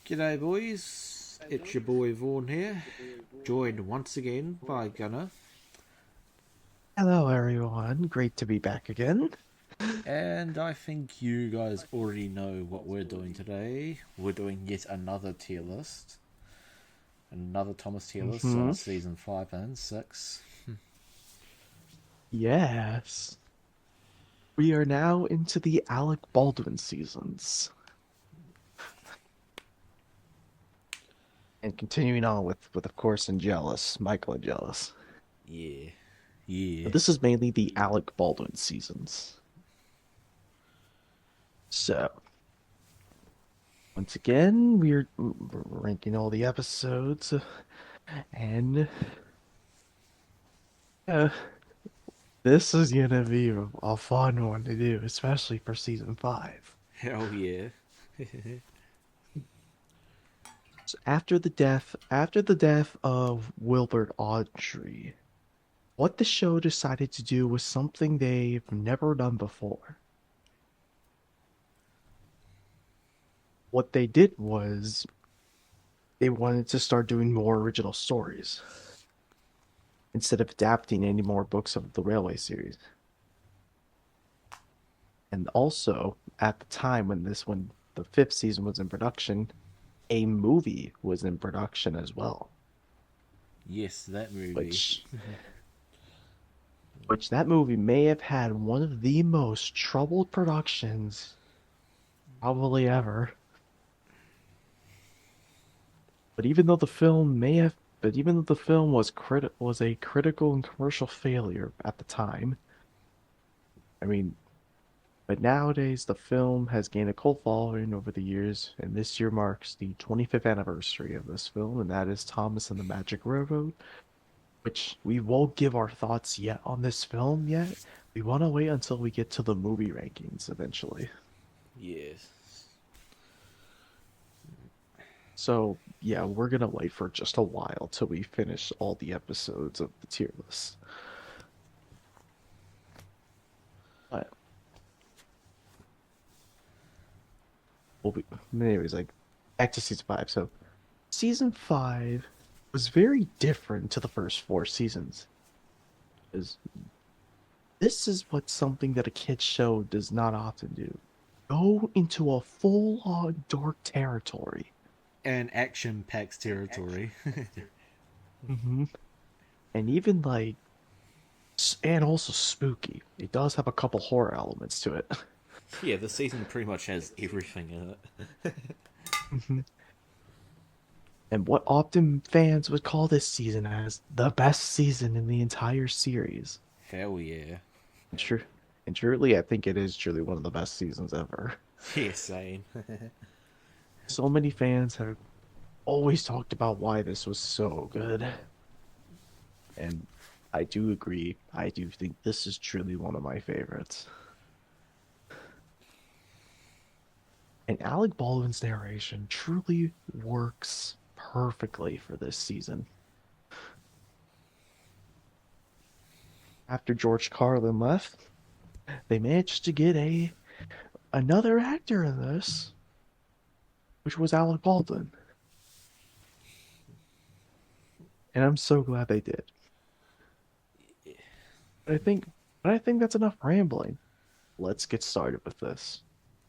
G'day, boys. It's your boy Vaughan here, joined once again by Gunnar. Hello, everyone. Great to be back again. And I think you guys already know what we're doing today. We're doing yet another tier list. Another Thomas tier list, Hmm. season 5 and 6. Yes. We are now into the Alec Baldwin seasons. And continuing on with of course, Michael and Jealous. Yeah. Yeah. But this is mainly the Alec Baldwin seasons. So, once again, we're ranking all the episodes, and uh, this is gonna be a fun one to do, especially for season 5. Hell yeah. So after the death of Wilbert Audrey, what the show decided to do was something they've never done before. What they did was they wanted to start doing more original stories instead of adapting any more books of the Railway series. And also, at the time when the fifth season was in production, a movie was in production as well, Yes, that movie. which that movie may have had one of the most troubled productions probably ever. But even though the film may have, but even though the film was a critical and commercial failure at the time, I mean, but nowadays the film has gained a cult following over the years, and this year marks the 25th anniversary of this film, and that is Thomas and the Magic Railroad, which we won't give our thoughts yet on this film yet. We want to wait until we get to the movie rankings eventually. Yes. So, yeah, we're gonna wait for just a while till we finish all the episodes of the tier list. But we'll be, anyways, like back to season 5. So, season 5 was very different to the first 4 seasons. Is this is what something that a kids show does not often do. Go into a full-on dark territory. And action packs territory. Hmm. And even and also spooky. It does have a couple horror elements to it. Yeah, the season pretty much has everything in it. And what often fans would call this season as the best season in the entire series. Hell yeah. And true, and truly, I think it is truly one of the best seasons ever. Yeah, same. So many fans have always talked about why this was so good. And I do agree. I do think this is truly one of my favorites. And Alec Baldwin's narration truly works perfectly for this season. After George Carlin left, they managed to get a another actor in this, which was Alec Baldwin. And I'm so glad they did. But I think that's enough rambling. Let's get started with this.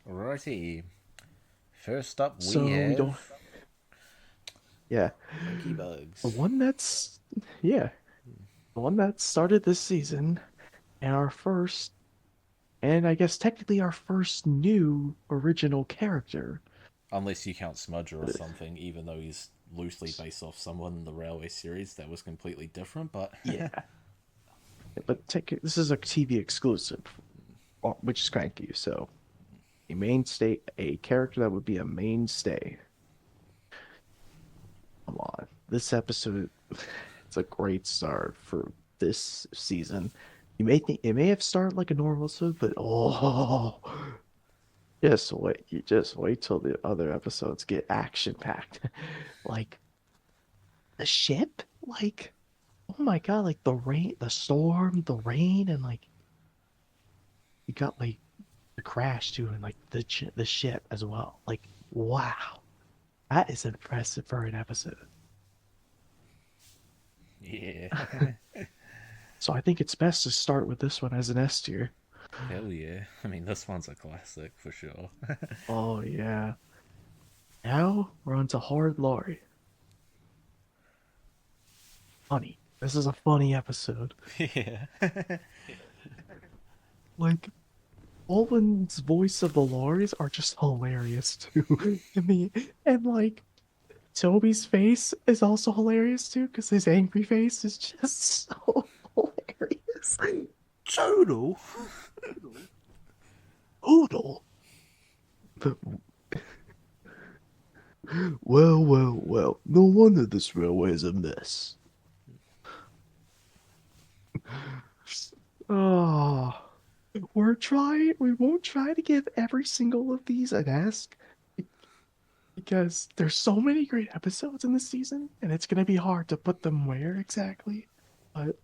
Alrighty. First up, we So we don't, have yeah, Monkey the Bugs. one that's, yeah, the one that started this season, and our first, and I guess technically our first new original character. Unless you count Smudger or something, even though he's loosely based off someone in the Railway series that was completely different, but Yeah, but this is a TV exclusive, which is cranky. So a character that would be a mainstay. Come on, this episode, it's a great start for this season. You may think it may have started like a normal episode, but oh, just wait till the other episodes get action packed. Like the ship, like oh my god, like the rain, the storm, the rain, and like you got like the crash too, and like the ship as well. Like wow, That is impressive for an episode. Yeah. So I think it's best to start with this one as an S tier. Hell yeah. I mean, this one's a classic for sure. Oh yeah. Now we're on to Hard Laurie. Funny. This is a funny episode. Yeah. Like Owen's voice of the Lauries are just hilarious too. And like Toby's face is also hilarious too, because his angry face is just so hilarious. Total. Oodle. Well, well, well. No wonder this railway is a mess. Oh, we won't try to give every single of these an ask because there's so many great episodes in this season, and it's gonna be hard to put them where exactly. But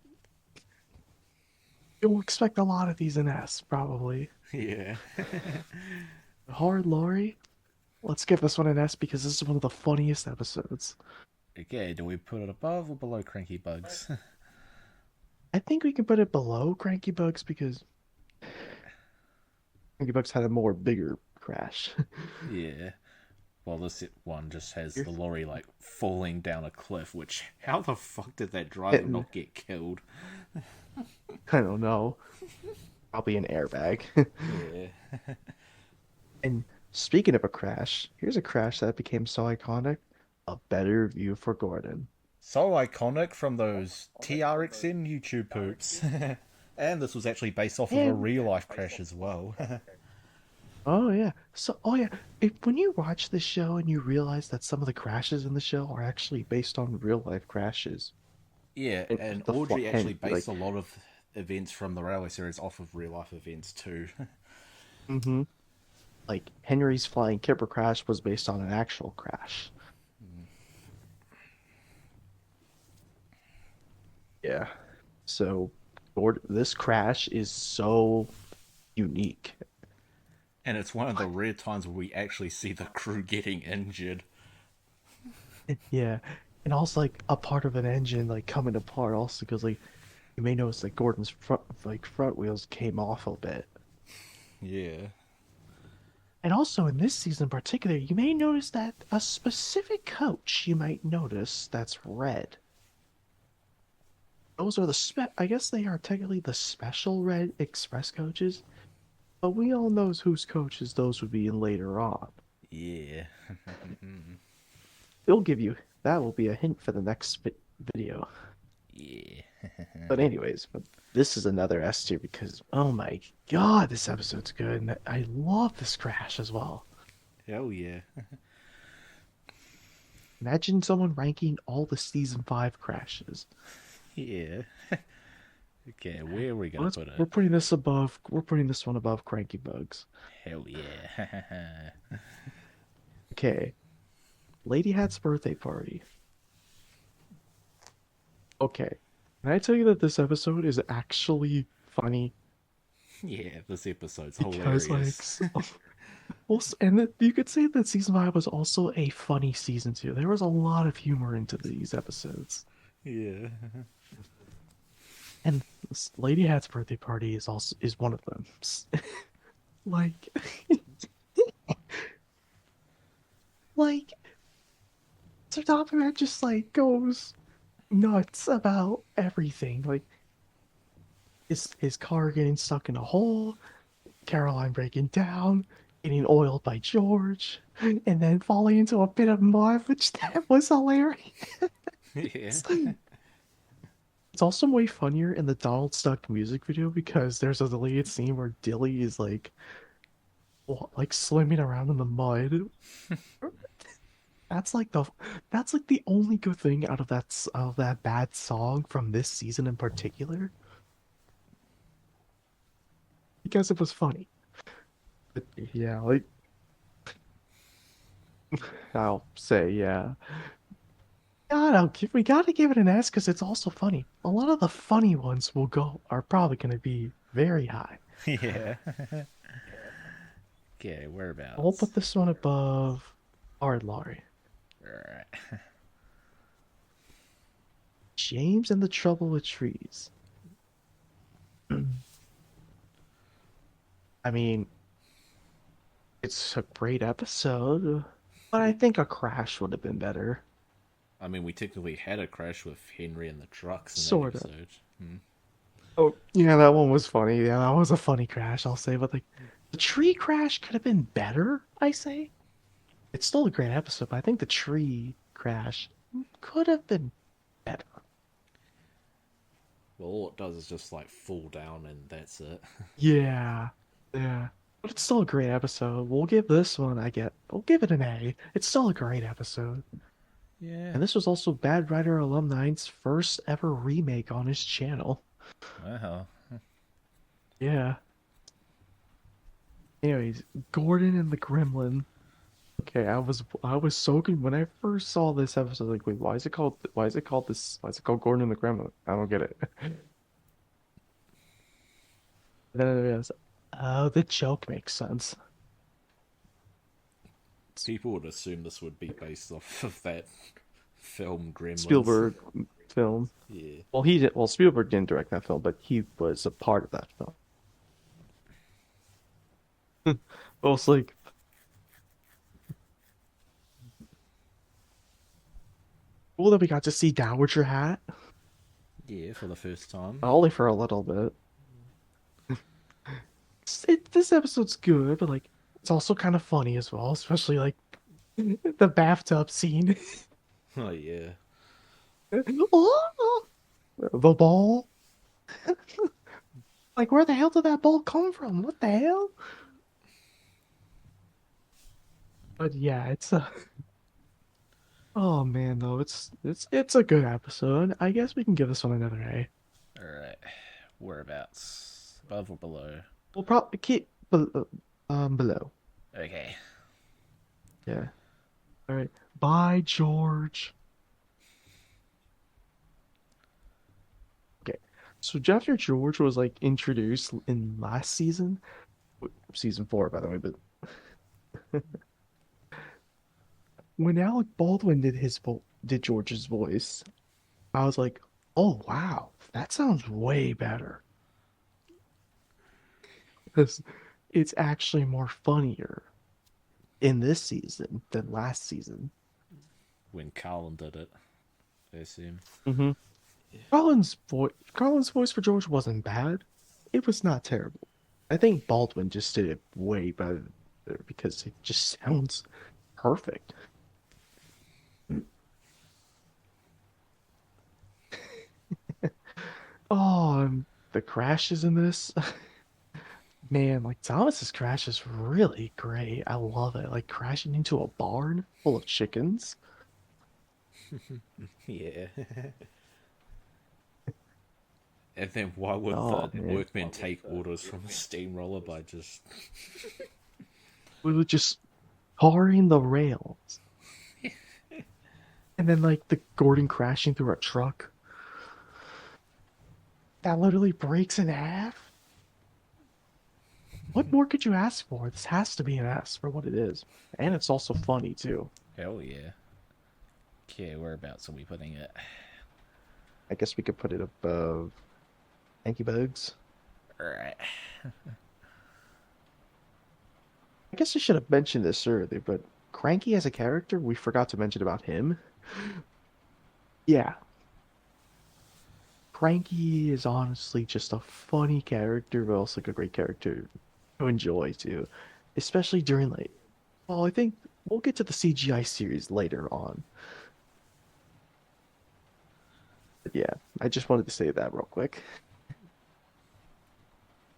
you'll expect a lot of these in S, probably. Yeah. Hard Laurie, let's give this one an S because this is one of the funniest episodes. Okay, do we put it above or below Cranky Bugs? I think we can put it below Cranky Bugs because Cranky Bugs had a more bigger crash. Yeah. Well, this one just has You're the lorry like falling down a cliff, which how the fuck did that driver hitting, not get killed? I don't know, probably an airbag. Yeah. And speaking of a crash, here's a crash that became so iconic. A better view for Gordon. So iconic from those TRXN YouTube poops. And this was actually based off of a And real life crash as well. oh yeah, when you watch the show and you realize that some of the crashes in the show are actually based on real life crashes, Yeah, and and the Audrey actually and based like, a lot of events from the Railway series off of real life events too. hmm like Henry's flying kipper crash was based on an actual crash. Yeah. So, this crash is so unique. And it's one of the rare times where we actually see the crew getting injured. Yeah. And also like a part of an engine like coming apart also because like you may notice that Gordon's front wheels came off a bit. Yeah. And also in this season in particular, you may notice that a specific coach you might notice that's red. Those are I guess they are technically the special red express coaches, but we all know whose coaches those would be in later on. Yeah. They'll give you that will be a hint for the next video. Yeah. But anyways, this is another S tier because oh my god, this episode's good, and I love this crash as well. Hell yeah. Imagine someone ranking all the season 5 crashes. Yeah. Okay, where are we Well, gonna put we're it? putting this above. We're putting this one above Cranky Bugs. Hell yeah. Okay, Lady Hat's birthday party. Okay, can I tell you that this episode is actually funny Yeah, this episode's because hilarious. well, and you could say that season 5 was also a funny season too. There was a lot of humor into these episodes, Yeah. and Lady Hat's birthday party is one of them. Like, like Sir Donovan just like goes nuts about everything. Like his car getting stuck in a hole, Caroline breaking down, getting oiled by George, and then falling into a bit of mud, which that was hilarious. Yeah. It's also way funnier in the Donald Duck music video because there's a deleted scene where Dilly is like swimming around in the mud. That's like the that's like the only good thing out of that bad song from this season in particular because it was funny. But yeah, like I'll say yeah. We gotta give it an S because it's also funny. A lot of the funny ones are probably gonna be very high. Yeah. Okay, I'll whereabouts? put this one above Hard Laurie. Alright. James and the Trouble with Trees. I mean, it's a great episode, but I think a crash would have been better. I mean, we technically had a crash with Henry and the trucks in that Sort of. episode. Hmm. Oh, yeah, that one was funny. Yeah, that was a funny crash, I'll say. But like, the tree crash could have been better, I say. It's still a great episode, but I think the tree crash could have been better. Well, all it does is just like fall down and that's it. Yeah, yeah. But it's still a great episode. We'll give this one, we'll give it an A. It's still a great episode. Yeah. And this was also Bad Writer Alumni's first ever remake on his channel. Wow. Yeah. Anyways, Gordon and the Gremlin. Okay, I was so good when I first saw this episode. Like, wait, why is it called Gordon and the Gremlin? I don't get it. Then I realized, oh, the joke makes sense. People would assume this would be based off of that film Gremlins. Spielberg film. Yeah. Well, Spielberg didn't direct that film, but he was a part of that film. Well, it's like, cool that we got to see Dowager Hat, Yeah, for the first time. only for a little bit. This episode's good, but like, it's also kind of funny as well, especially like the bathtub scene. Oh, yeah. Oh, the ball. Like, where the hell did that ball come from? What the hell? But yeah, it's a. Oh man, though, it's a good episode. I guess we can give this one another A. Alright. Whereabouts? Above or below? We'll probably keep below. Okay. Yeah. All right. Bye, George. Okay. So after George was like introduced in last season, season 4, by the way, but when Alec Baldwin did George's voice, I was like, oh wow, that sounds way better. Because it's actually more funnier in this season than last season. When Carlin did it, I assume. Mm-hmm. Colin's voice for George wasn't bad. It was not terrible. I think Baldwin just did it way better because it just sounds perfect. Oh, the crashes in this. Man, like Thomas's crash is really great. I love it. Like crashing into a barn full of chickens. Yeah. And then why would Oh the man. workmen take orders from a steamroller by just... We were just tarring the rails. And then like the Gordon crashing through a truck. That literally breaks in half. What more could you ask for? This has to be an S for what it is. And it's also funny too. Hell yeah. Okay, whereabouts are we putting it? I guess we could put it above Hanky Bugs. Alright. I guess I should have mentioned this earlier, but Cranky as a character, we forgot to mention about him. Yeah. Cranky is honestly just a funny character, but also like a great character to enjoy too. Especially during like, well, I think we'll get to the CGI series later on. But yeah, I just wanted to say that real quick.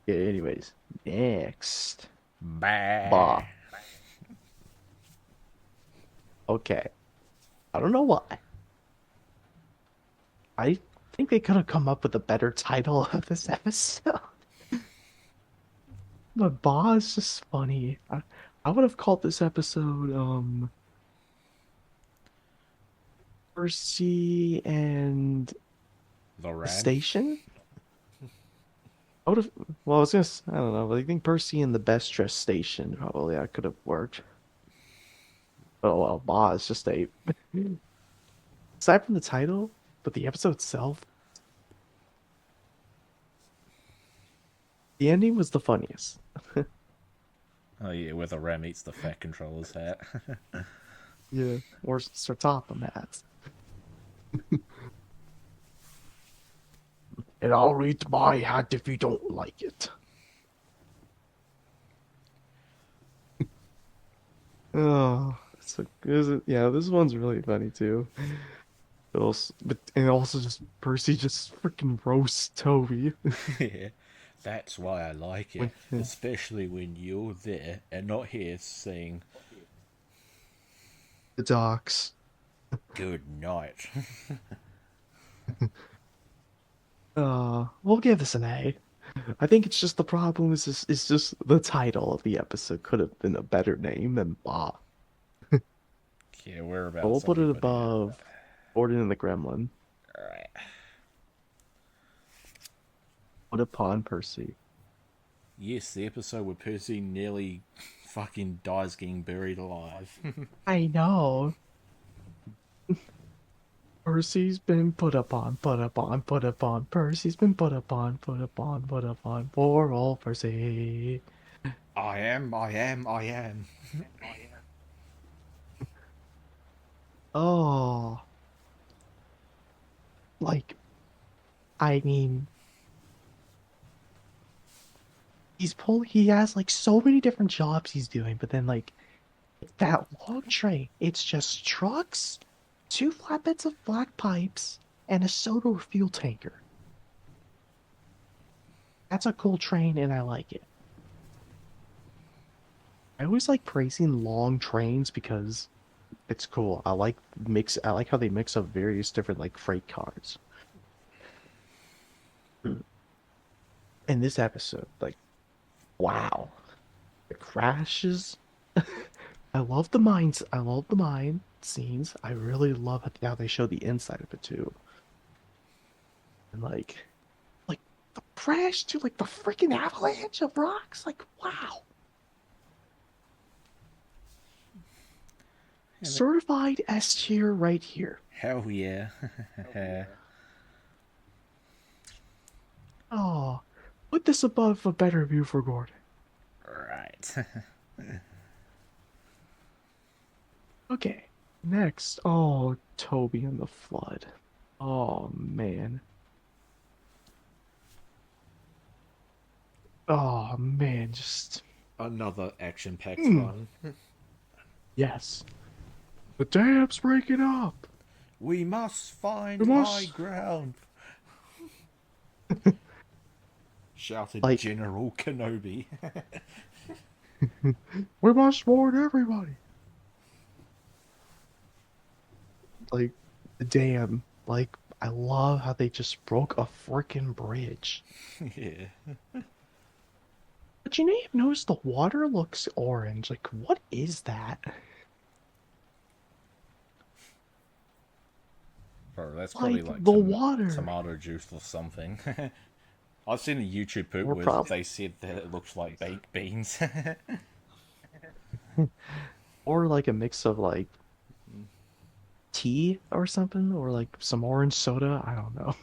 Yeah, anyways, next. Bah. Bah. Okay. I don't know why. I think they could have come up with a better title of this episode. But Bah is just funny. I would have called this episode Percy and The the Ram? Station? I would have, well, I was gonna, I don't know, but I think Percy and the Best Dressed Station probably that could have worked. Oh well, Bah is just a Aside from the title, but the episode itself, the ending was the funniest. Oh yeah, where the ram eats the fat controller's hat. Yeah. Or Sir Topham has. And I'll eat my hat if you don't like it. Oh, so yeah, this one's really funny too. And also just Percy just freaking roasts Toby Yeah, that's why I like it, when yeah. especially when you're there and not here saying The docks. good night. We'll give this an A. I think it's just the problem is just the title of the episode could have been a better name than Bob. Yeah, But we'll whereabouts are put we it putting it? above Gordon and the Gremlin. Alright. Put upon Percy. Yes, the episode where Percy nearly fucking dies getting buried alive. I know. Percy's been put upon, put upon, put upon. Percy's been put upon, put upon, put upon. Poor old Percy. I am. Oh, like, I mean, he has like so many different jobs he's doing, but then like that long train, it's just trucks, two flatbeds of black pipes, and a soda or fuel tanker. That's a cool train, and I like it. I always like praising long trains because it's cool. I like how they mix up various different like freight cars. In this episode, like wow. The crashes. I love the mine scenes. I really love how they show the inside of it too. And like the crash to like the freaking avalanche of rocks. Like wow. And Certified S tier right here. hell yeah. Oh, put this above a better view for Gordon. Right. Okay, next. Oh, Toby and the flood. Oh man. Oh man, just Another action packed mm, one. yes. The dam's breaking up. We must We find high must ground, shouted like General Kenobi. we must warn everybody. Like the dam. Like I love how they just broke a freaking bridge. Yeah. But you may have noticed the water looks orange. Like what is that? Bro, that's probably Like like the water. tomato juice or something. I've seen a YouTube poop Or where prob they said that it looks like baked beans. or like a mix of like tea or something, or like some orange soda. I don't know.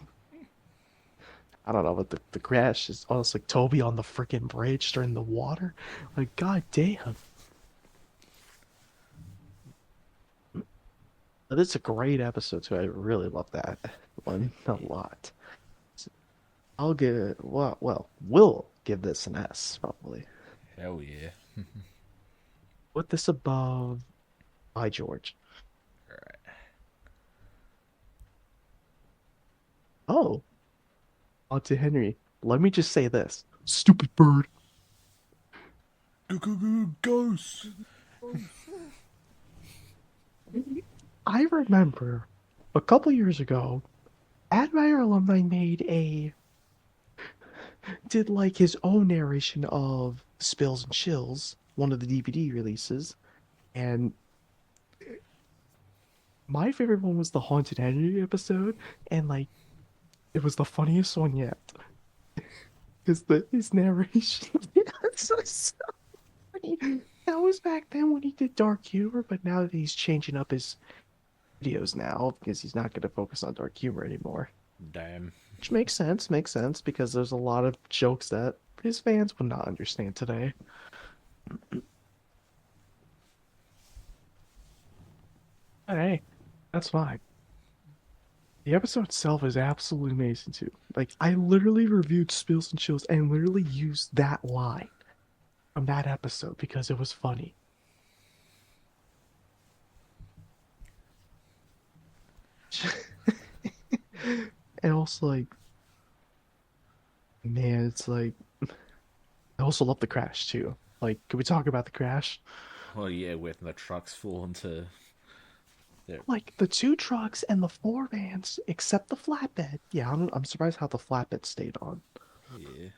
I don't know, but the crash is almost like Toby on the freaking bridge during the water. Like, god damn. But it's a great episode too. I really love that one a lot. So I'll give it we'll give this an S probably. Hell yeah. Put this above By George. Oh, Auntie Henry. Let me just say this. Stupid bird. Ghost. I remember a couple years ago, Admire Alumni did like his own narration of Spills and Chills, one of the DVD releases, and my favorite one was the Haunted Henry episode, and like it was the funniest one yet. Because his narration, it's so funny. That was back then when he did dark humor, but now that he's changing up his videos now because he's not going to focus on dark humor anymore. Damn. Which makes sense because there's a lot of jokes that his fans would not understand today. But hey, that's fine. The episode itself is absolutely amazing too. Like I literally reviewed Spills and Chills and literally used that line from that episode because it was funny. And also like, man, it's like I also love the crash too. Like, can we talk about the crash? Oh yeah, when the trucks fall into their Like the two trucks and the four vans, except the flatbed. Yeah, I'm surprised how the flatbed stayed on. yeah.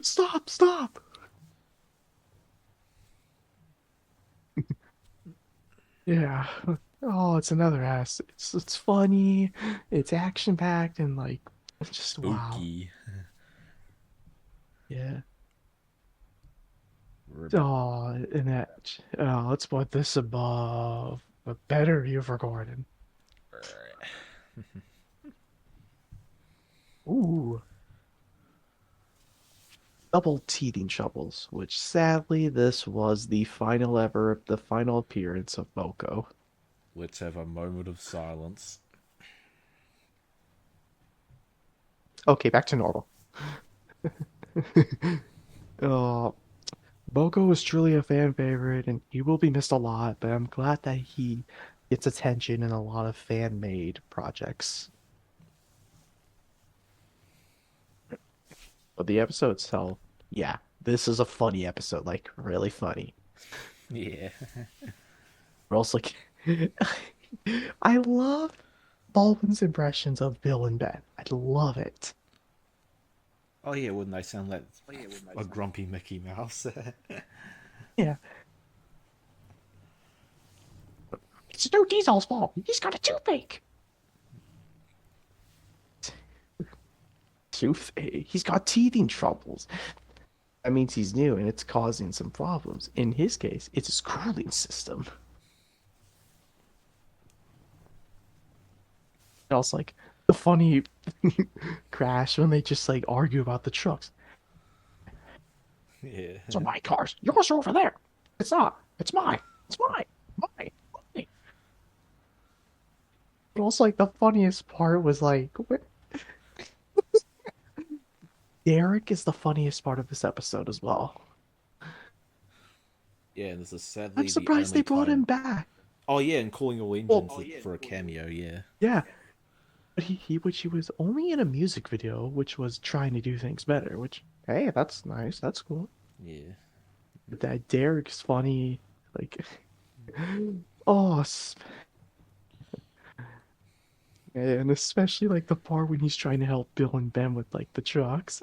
Stop, stop! Yeah. Oh, it's another ass. It's funny, it's action packed, and like it's just wow. Spooky. Yeah. We're about Oh, and that. Oh, let's put this above a better view for Gordon. Ooh. Double teething troubles, which sadly this was the final appearance of Boko. let's have a moment of silence. Okay, back to normal. Uh, Boko is truly a fan favorite, and he will be missed a lot, but I'm glad that he gets attention in a lot of fan-made projects. But the episode itself, yeah, this is a funny episode, like really funny. Yeah. We're also like, I love Baldwin's impressions of Bill and Ben. I love it. Oh yeah, wouldn't they sound like a grumpy Mickey Mouse? Yeah, it's no Diesel's fault. He's got a toothache. Toothache. He's got teething troubles. That means he's new and it's causing some problems. In his case, it's his cooling system. And also, like, the funny crash when they just, like, argue about the trucks. Yeah. Those are my cars. Yours are over there. It's not. It's mine. It's mine. Mine. Mine. But also, like, the funniest part was, like, Derek is the funniest part of this episode as well. Yeah, and this is I'm sadly the surprised only they brought him time. back. Oh yeah, and calling all Well, engines for a cameo. Yeah. yeah, but he was only in a music video, which was trying to do things better. Which, hey, that's nice. That's cool. Yeah. But that Derek's funny, like, oh, and especially like the part when he's trying to help Bill and Ben with like the trucks.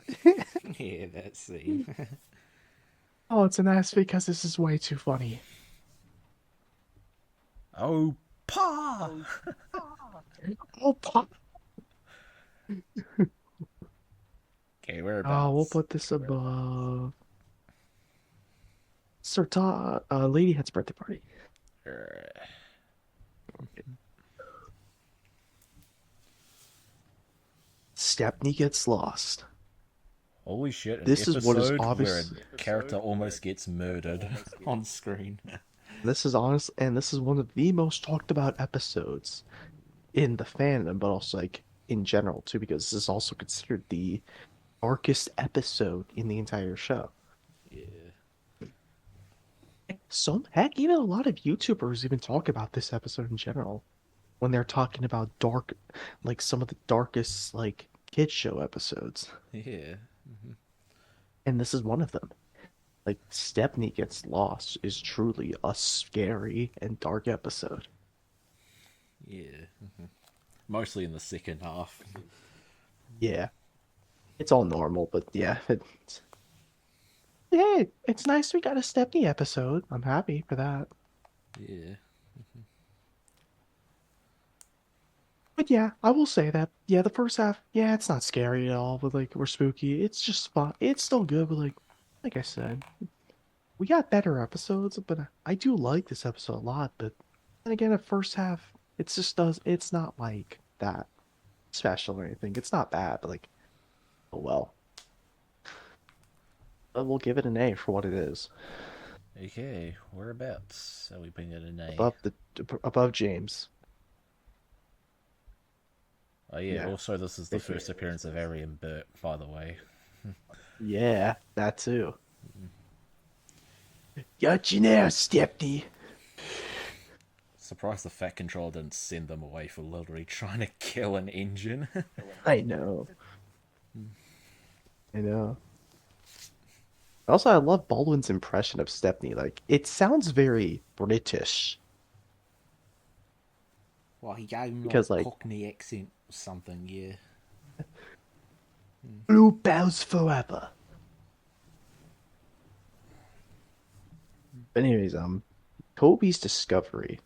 Yeah, that scene. Oh, it's an ass because this is way too funny. Oh, pa! Oh, pop. Okay, Oh, we'll whereabouts? put this above Sir Todd, Ladyhead's birthday party. Stepney gets lost. Holy shit, an This is what is episode where obvious. a character almost gets murdered on screen. This is honest, and this is one of the most talked about episodes in the fandom, but also like in general too, because this is also considered the darkest episode in the entire show. Yeah. So heck, even a lot of YouTubers even talk about this episode in general when they're talking about dark, like some of the darkest like kids show episodes, Yeah. and this is one of them. Like Stepney Gets Lost is truly a scary and dark episode. Yeah. Mostly in the second half. Yeah, it's all normal, but yeah, hey, it's nice we got a Stepney episode. I'm happy for that. Yeah. But yeah, I will say that. Yeah, the first half, yeah, it's not scary at all, but like we're spooky. It's just fun. It's still good, but like like I said, we got better episodes, but I do like this episode a lot. But then again, the first half, it's not like that special or anything. It's not bad, but like, oh well. But we'll give it an A for what it is. Okay, whereabouts are we putting it an A? Above James. Oh yeah, Yeah, also this is the thank you. first appearance of Ari and Bert, by the way. Yeah, that too. Got you now, Stepney. Surprised the Fat Control didn't send them away for literally trying to kill an engine. I know. I know. Also, I love Baldwin's impression of Stepney. Like, it sounds very British. Well, he gave him like Because, like, Cockney accent or something, yeah. bluebells forever. But anyways, Toby's discovery.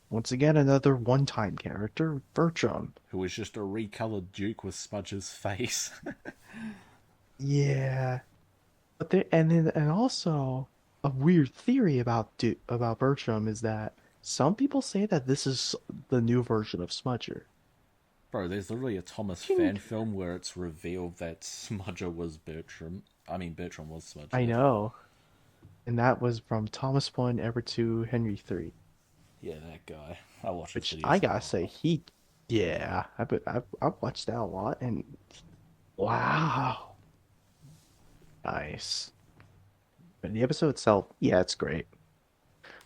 Once again, another one-time character, Bertram. Who was just a recolored Duke with Smudge's face. Yeah, but there and also a weird theory about Bertram is that some people say that this is the new version of Smudger. Bro, there's literally a Thomas Can- fan film where it's revealed that Smudger was Bertram. I mean, Bertram was I Smudger. know, and that was from Thomas One, Ever Two, Henry Three. Yeah, that guy. I watched his Which videos I a gotta lot. say, yeah, I've watched that a lot, and wow, nice. But the episode itself, yeah, it's great.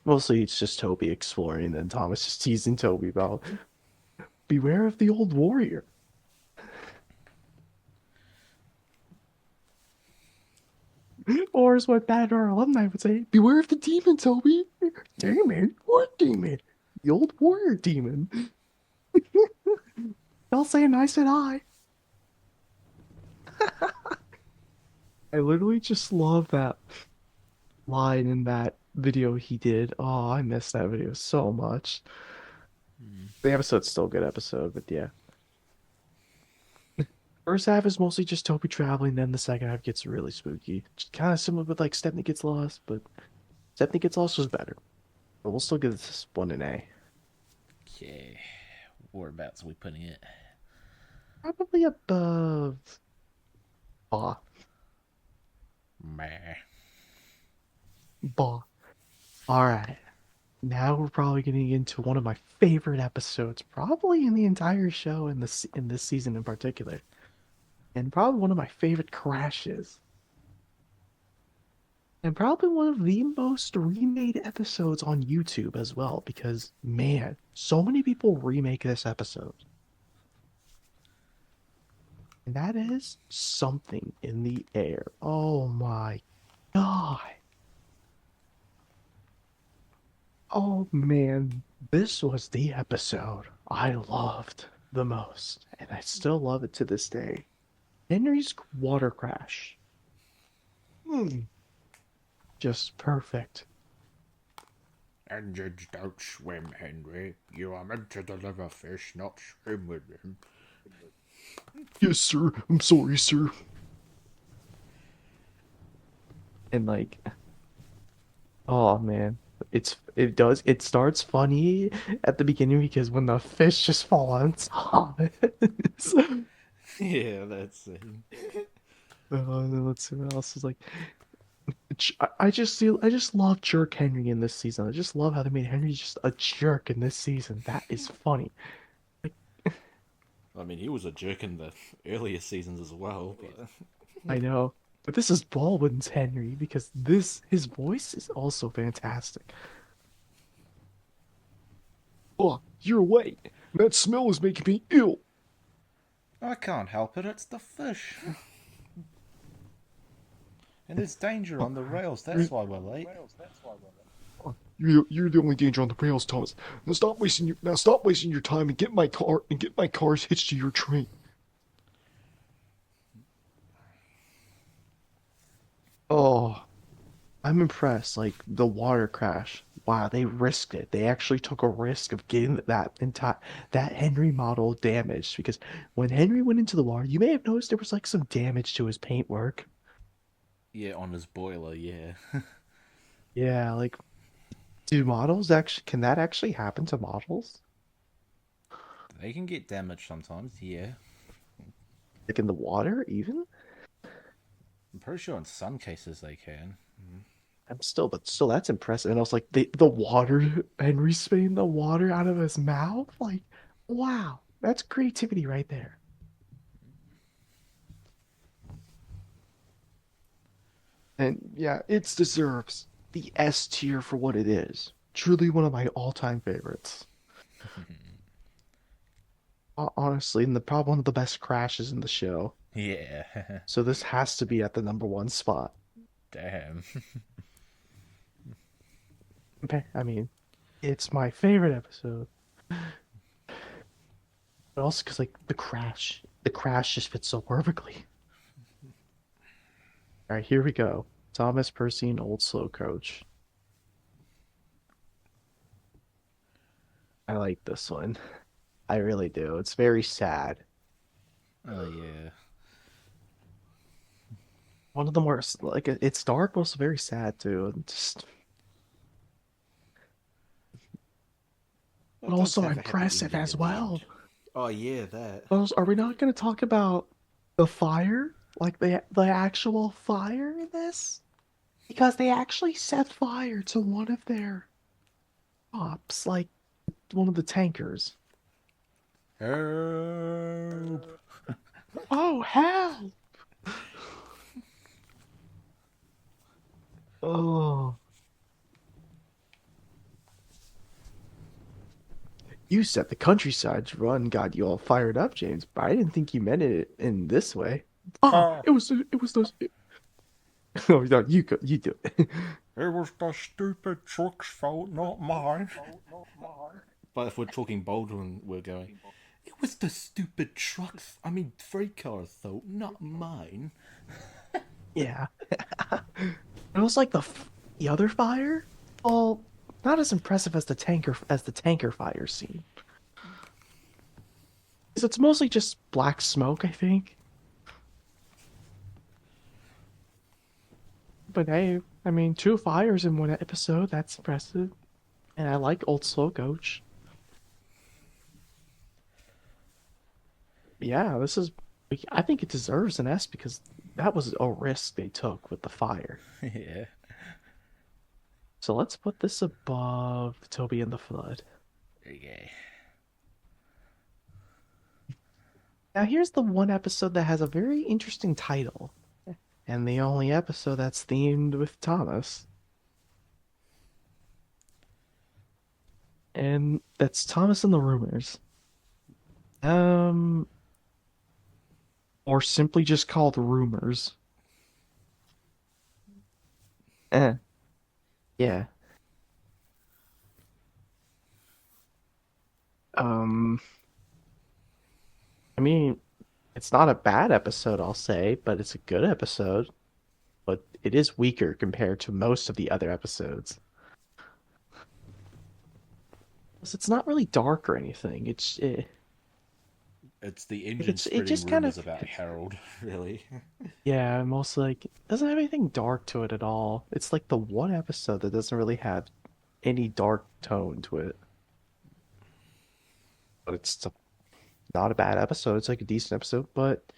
Mostly it's just Toby exploring, and Thomas just teasing Toby about beware of the old warrior. Or as what bad our alumni would say, beware of the demon, Toby. Demon? What demon? The old warrior demon. Y'all saying I said I. I literally just love that line in that video he did. Oh, I miss that video so much. The episode's still a good episode, but yeah. First half is mostly just Toby traveling, then the second half gets really spooky. Kind of similar with like Stepney Gets Lost, but Stepney Gets Lost was better. But we'll still give this one an A. Okay, whereabouts are we putting it? Probably above Bah. Meh. Bah. Alright. Now we're probably getting into one of my favorite episodes, probably in the entire show in this season in particular. And probably one of my favorite crashes. And probably one of the most remade episodes on YouTube as well, because man, so many people remake this episode. And that is Something in the Air. Oh my god. Oh man, this was the episode I loved the most, and I still love it to this day. Henry's water crash. Hmm. Just perfect. Engines don't swim, Henry. You are meant to deliver fish, not swim with them. Yes, sir. I'm sorry, sir. And like, oh man, it starts funny at the beginning because when the fish just fall on Thomas. Yeah, that's it. Then let's see what else is like. I just love Jerk Henry in this season. I just love how they made Henry just a jerk in this season. That is funny. I mean, he was a jerk in the earlier seasons as well, but I know. But this is Baldwin's Henry because his voice is also fantastic. Oh, you're late. That smell is making me ill. I can't help it. It's the fish. And there's danger on the rails. That's why we're late. You're the only danger on the rails, Thomas. Now stop wasting your time and get my cars hitched to your train. Oh, I'm impressed. Like the water crash. Wow, they risked it. They actually took a risk of getting that Henry model damaged because when Henry went into the water, you may have noticed there was like some damage to his paintwork. Yeah, on his boiler, yeah. Yeah, like do models actually can that actually happen to models? They can get damaged sometimes, yeah. Like in the water even? I'm pretty sure in some cases they can. But still that's impressive. And I was like the water Henry spitting the water out of his mouth? Like, wow, that's creativity right there. And yeah, it deserves the S tier for what it is. Truly one of my all-time favorites. Honestly, and the probably one of the best crashes in the show. Yeah. So this has to be at the number one spot. Damn. Okay, I mean, it's my favorite episode, but also because like the crash just fits so perfectly. All right, here we go. Thomas Percy and Old Slow Coach. I like this one. I really do. It's very sad. Oh, yeah. One of the more like it's dark, but also very sad too. And just Well, but it does also have a happy impressive ending as at the well. end. Oh, yeah, that. Are we not going to talk about the fire? Like the actual fire in this? Because they actually set fire to one of their props, like one of the tankers. Help! Oh hell! Oh, you set the countryside's run got you all fired up, James. But I didn't think you meant it in this way. Oh, Ha! it was those. Oh no, you do it. It was the stupid truck's fault, not mine. But if we're talking Baldwin, we're going, it was the stupid truck's, I mean, freight car's fault, not mine. Yeah. It was like the other fire. Well, not as impressive as the tanker fire scene. 'Cause it's mostly just black smoke, I think. But hey, I mean, two fires in one episode, that's impressive. And I like Old Slow Coach. Yeah, this is. I think it deserves an S because that was a risk they took with the fire. Yeah. So let's put this above Toby and the Flood. Okay. Now, here's the one episode that has a very interesting title, and the only episode that's themed with Thomas. And that's Thomas and the Rumors. Um, or simply just called Rumors. Eh, yeah. Um, I mean, it's not a bad episode, I'll say, but it's a good episode. But it is weaker compared to most of the other episodes. 'Cause it's not really dark or anything. It's the engine It spreading just kind rumors of about Harold, really. yeah, most like it doesn't have anything dark to it at all. It's like the one episode that doesn't really have any dark tone to it. But not a bad episode. It's like a decent episode, but do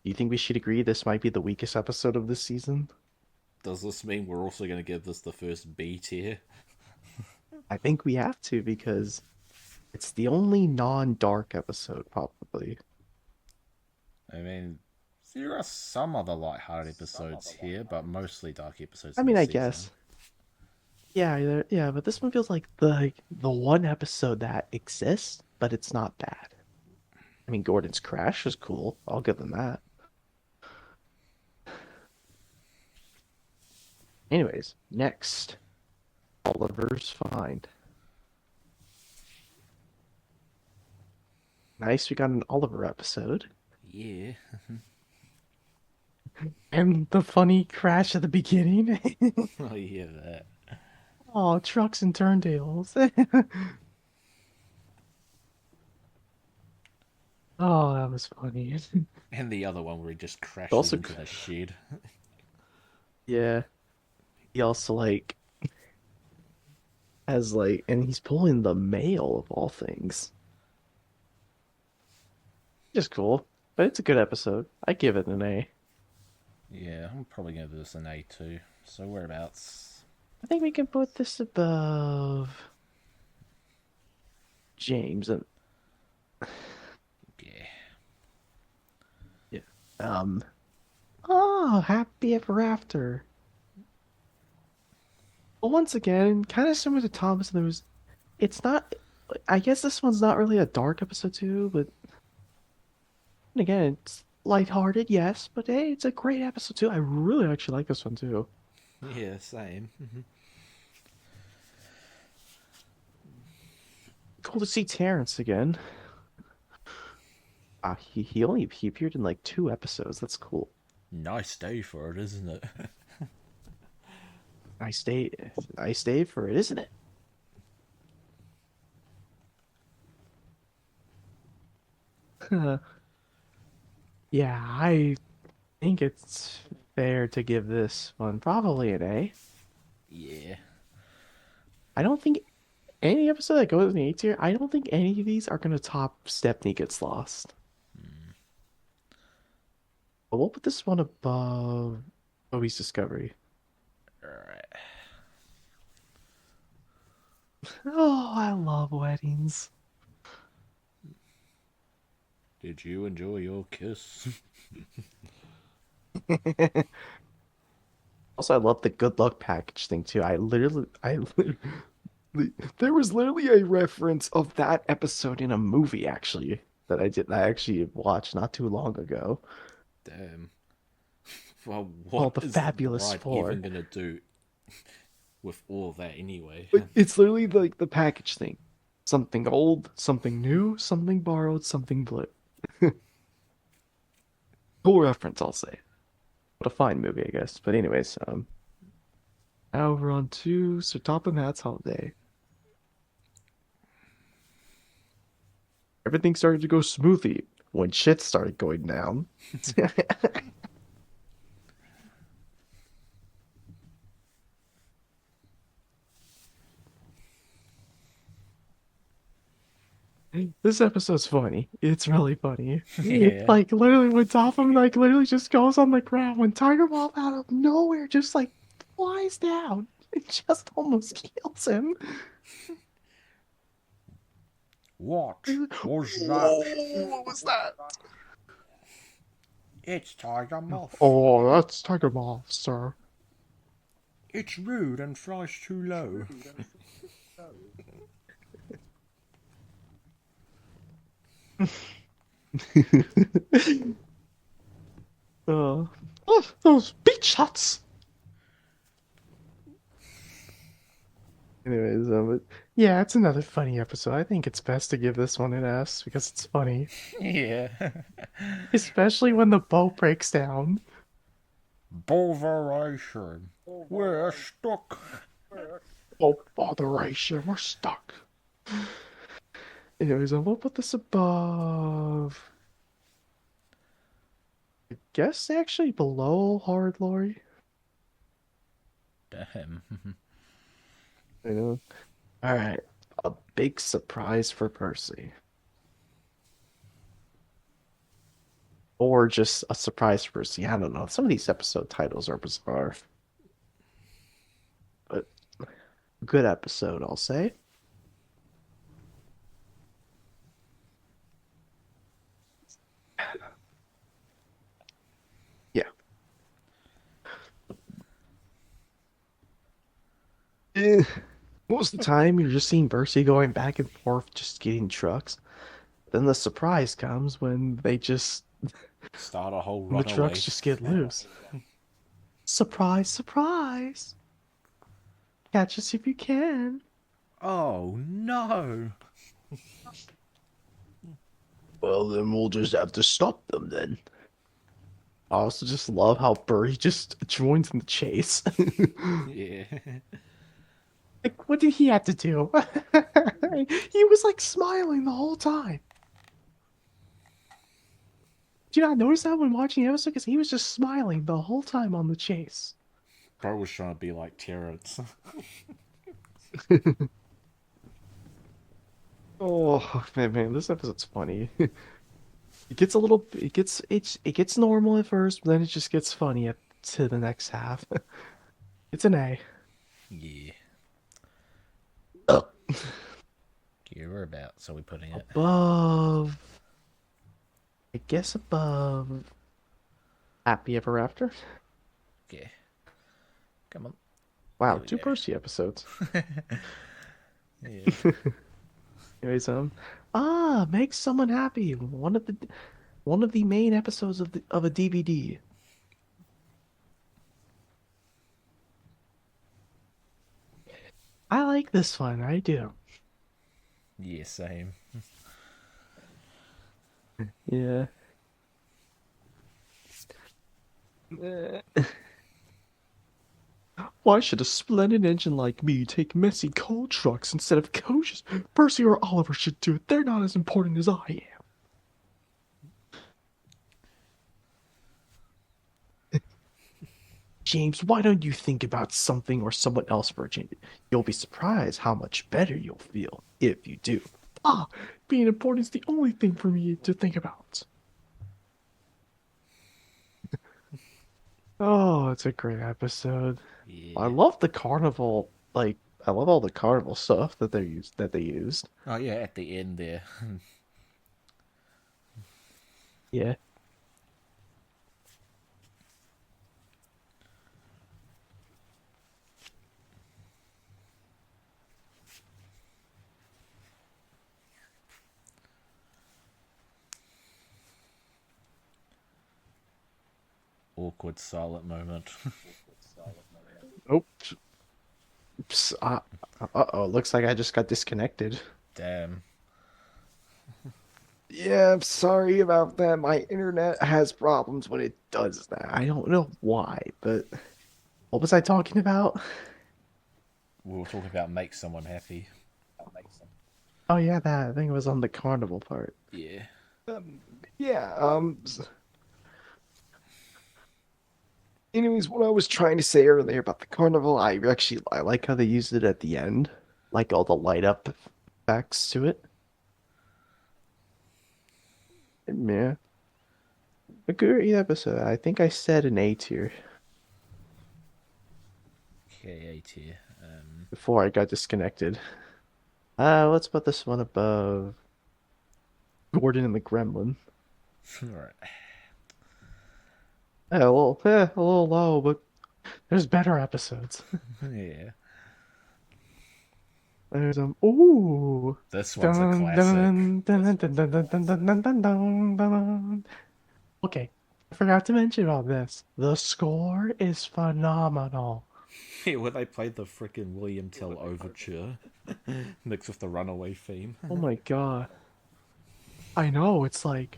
you think we should agree this might be the weakest episode of this season? Does this mean we're also going to give this the first B tier? I think we have to because it's the only non-dark episode, probably. I mean, there are some other light-hearted episodes here, but mostly dark episodes I in mean, this I season. guess. Yeah, yeah, but this one feels like the one episode that exists, but it's not bad. I mean, Gordon's Crash is cool. I'll give them that. Anyways, next, Oliver's Find. Nice, we got an Oliver episode. Yeah. And the funny crash at the beginning. Oh yeah, that. Oh, trucks and turntables. Oh, that was funny. And the other one where he just crashes Also, into the shed. yeah, he also like has like, and he's pulling the mail of all things. Just cool, but it's a good episode. I give it an A. Yeah, I'm probably gonna do this an A too. So whereabouts? I think we can put this above James and Yeah. yeah. Um. Oh, happy ever after. But once again, kind of similar to Thomas, there was. It's not. I guess this one's not really a dark episode too, but again, it's lighthearted, yes. But hey, it's a great episode too. I really actually like this one too. Yeah, same. Cool to see Terrence again. He appeared in like 2 episodes. That's cool. Nice day for it, isn't it? I stay I stay for it, isn't it? Yeah, I think it's fair to give this one probably an A. Yeah. I don't think any episode that goes in the A tier, I don't think any of these are gonna top Stepney Gets Lost. But we'll put this one above Bobby's Discovery. Alright. Oh, I love weddings. Did you enjoy your kiss? Also, I love the good luck package thing too. There was literally a reference of that episode in a movie actually that I actually watched not too long ago Damn. Well, what called The is Fabulous Bright even Four. gonna do with all that anyway? Like it's literally like the package thing. Something old, something new, something borrowed, something blue. Cool reference, I'll say. What a fine movie, I guess. But anyways, now we're on to Sir Topham Hatt's Holiday. Everything started to go smoothly when shit started going down. This episode's funny. It's really funny. It's Yeah. like literally when Topham like literally just goes on the ground when Tiger Mom out of nowhere just like flies down. It just almost kills him. What was that? Whoa, what was that? It's Tiger Moth. Oh, that's Tiger Mom, sir. It's rude and flies too low. Oh, those beach huts. Anyways, yeah, it's another funny episode. I think it's best to give this one an S because it's funny, Yeah. especially when the boat breaks down. Botheration. We're stuck. Oh, botheration, we're stuck. Anyways, we'll put this above. I guess actually below Hard Lorry. Damn. I know. All right, a big surprise for Percy, or just a surprise for Percy. I don't know. Some of these episode titles are bizarre, but good episode, I'll say. Yeah. Eh, most of the time, you're just seeing Percy going back and forth, just getting trucks. Then the surprise comes when Start a whole when the trucks runaway. just get loose. Surprise, surprise! Catch us if you can. Oh no. Well, then we'll just have to stop them then. I also just love how Burry just joins in the chase. Yeah. Like, what did he have to do? He was like smiling the whole time. Did you not notice that when watching the episode? Because he was just smiling the whole time on the chase. Bro was trying to be like Terrence. Oh man, this episode's funny. It gets a little, it gets normal at first, but then it just gets funny to the next half. It's an A. Yeah. Ugh. Yeah, we're about, so we putting it. Above, I guess above Happy Ever After. Okay. Come on. Wow, There we two go. Percy episodes. Yeah. Anyways, make someone happy. One of the main episodes of a DVD. I like this one. I do. Yeah, same. Yeah. Why should a splendid engine like me take messy coal trucks instead of coaches? Percy or Oliver should do it. They're not as important as I am. James, why don't you think about something or someone else for a change? You'll be surprised how much better you'll feel if you do. Ah, being important is the only thing for me to think about. Oh, it's a great episode. I Yeah. love the carnival, like I love all the carnival stuff that they used. Oh, yeah, at the end there. Yeah. Awkward silent moment. Oops. Oops. Uh-oh, looks like I just got disconnected. Damn. Yeah, I'm sorry about that. My internet has problems when it does that. I don't know why, but what was I talking about? We were talking about make someone happy. Oh yeah, that I think it was on the carnival part. Yeah. Um, yeah, anyways, what I was trying to say earlier about the carnival, I like how they used it at the end, like all the light up effects to it. Yeah, a great episode. I think I said an A tier Okay, A tier. before I got disconnected. Let's put this one above Gordon and the Gremlin. Alright. A little low, but there's better episodes. Yeah. There's ooh. This one's a Dun, classic. dun, dun, dun, dun, dun, dun, dun, dun, dun, dun, dun. Okay, I forgot to mention about this. The score is phenomenal. Yeah, where they played the frickin' William Tell overture mixed with the Runaway theme. Oh my god. I know, it's like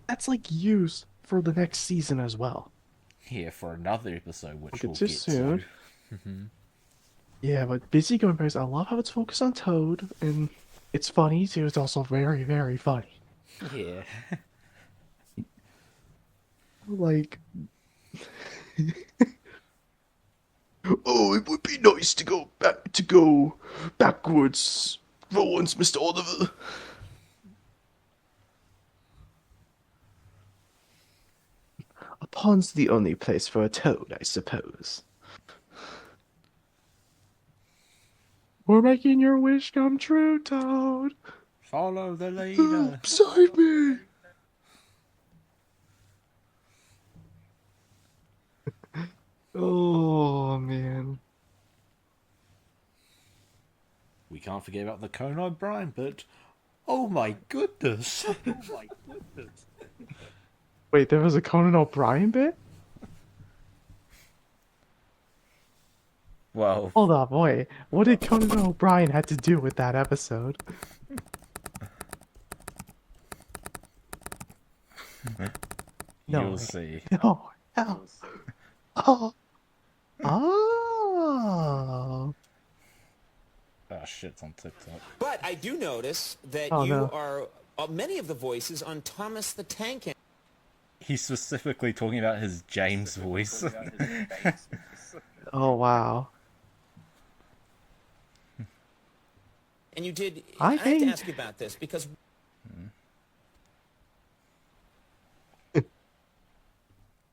that's like used for the next season as well. Yeah, for another episode, We'll which get we'll to get to. soon. Yeah, but Busy Going Berries, I love how it's focused on Toad, and it's funny too. It's also very, very funny. Yeah. Like, oh, it would be nice to go backwards for once, Mr. Oliver. A pond's the only place for a toad, I suppose. We're making your wish come true, Toad. Follow the leader. Save me. Oh man. We can't forget about the Conan O'Brien bit. Oh my goodness. Wait, there was a Conan O'Brien bit? Well, Hold on, boy. What did Conan O'Brien have to do with that episode? No You'll way. see. Oh, hell. Oh. Oh. Oh, shit's on TikTok. But I do notice that Oh, you no. are many of the voices on Thomas the Tank Engine. He's specifically talking about his James voice. Oh, wow. And you did. I I have to think... ask you about this because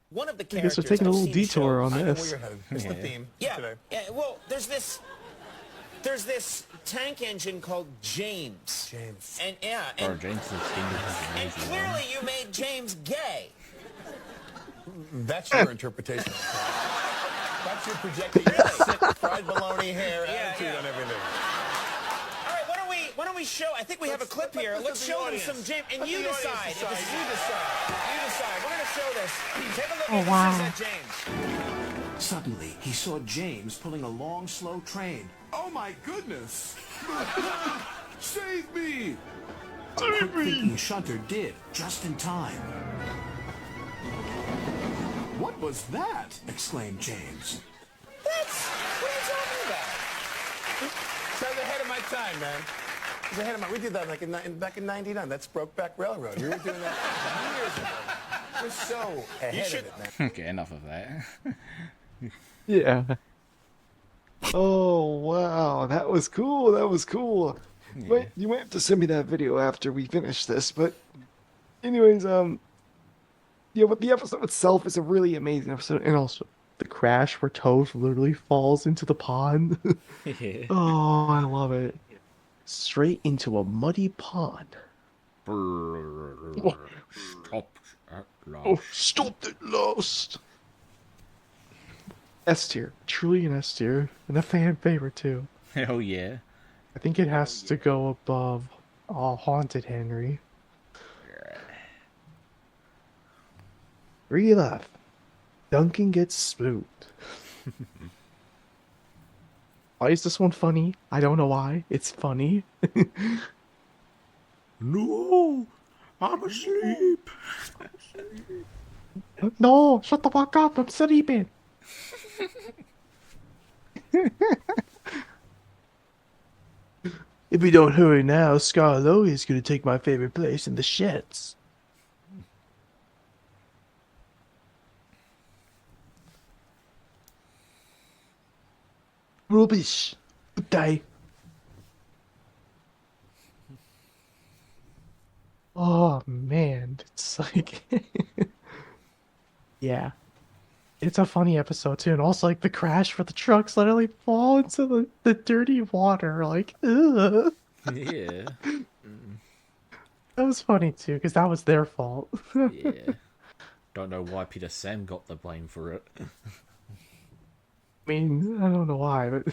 one of the I guess we're characters taking a I've little seen detour on shows. I know where this. you're headed. It's the theme today. Yeah. Well, there's this tank engine called James. James. And yeah, Or and, James is and clearly you made James gay. That's your interpretation. That's your projecting sick fried bologna hair attitude yeah. and everything. All right, why don't we show? I think we have a clip here. Let's show them some James, and you decide. You decide. We're gonna show this. Take a look Oh, at wow. this is James. Suddenly, he saw James pulling a long, slow train. Oh my goodness! Save me! A quick-thinking shunter did, just in time. What was that? Exclaimed James. What are you talking about? So I was ahead of my time, man. I was ahead of my. We did that back in '99. That's Brokeback Railroad. We were doing that years ago. We're so ahead of it, man. Okay, enough of that. Yeah. Oh, wow. That was cool. That was cool. Yeah. You might have to send me that video after we finish this, but anyways, yeah, but the episode itself is a really amazing episode, and also the crash where Toad literally falls into the pond. Yeah. Oh, I love it. Straight into a muddy pond. Stop at last. Oh, stop it, lost. S tier, truly an S tier, and a fan favorite too. Hell yeah. I think it has to go above Haunted Henry. 3 left. Duncan gets spooked. Why is this one funny? I don't know why. It's funny. No! I'm asleep! No, shut the fuck up. I'm sleeping. If we don't hurry now, Scarlo is going to take my favorite place in the sheds. Rubbish. Good day. Oh man, it's like, yeah, it's a funny episode too, and also like the crash where the trucks literally fall into the dirty water, like, ugh. Yeah. That was funny too, because that was their fault. Yeah. Don't know why Peter Sam got the blame for it. I mean, I don't know why, but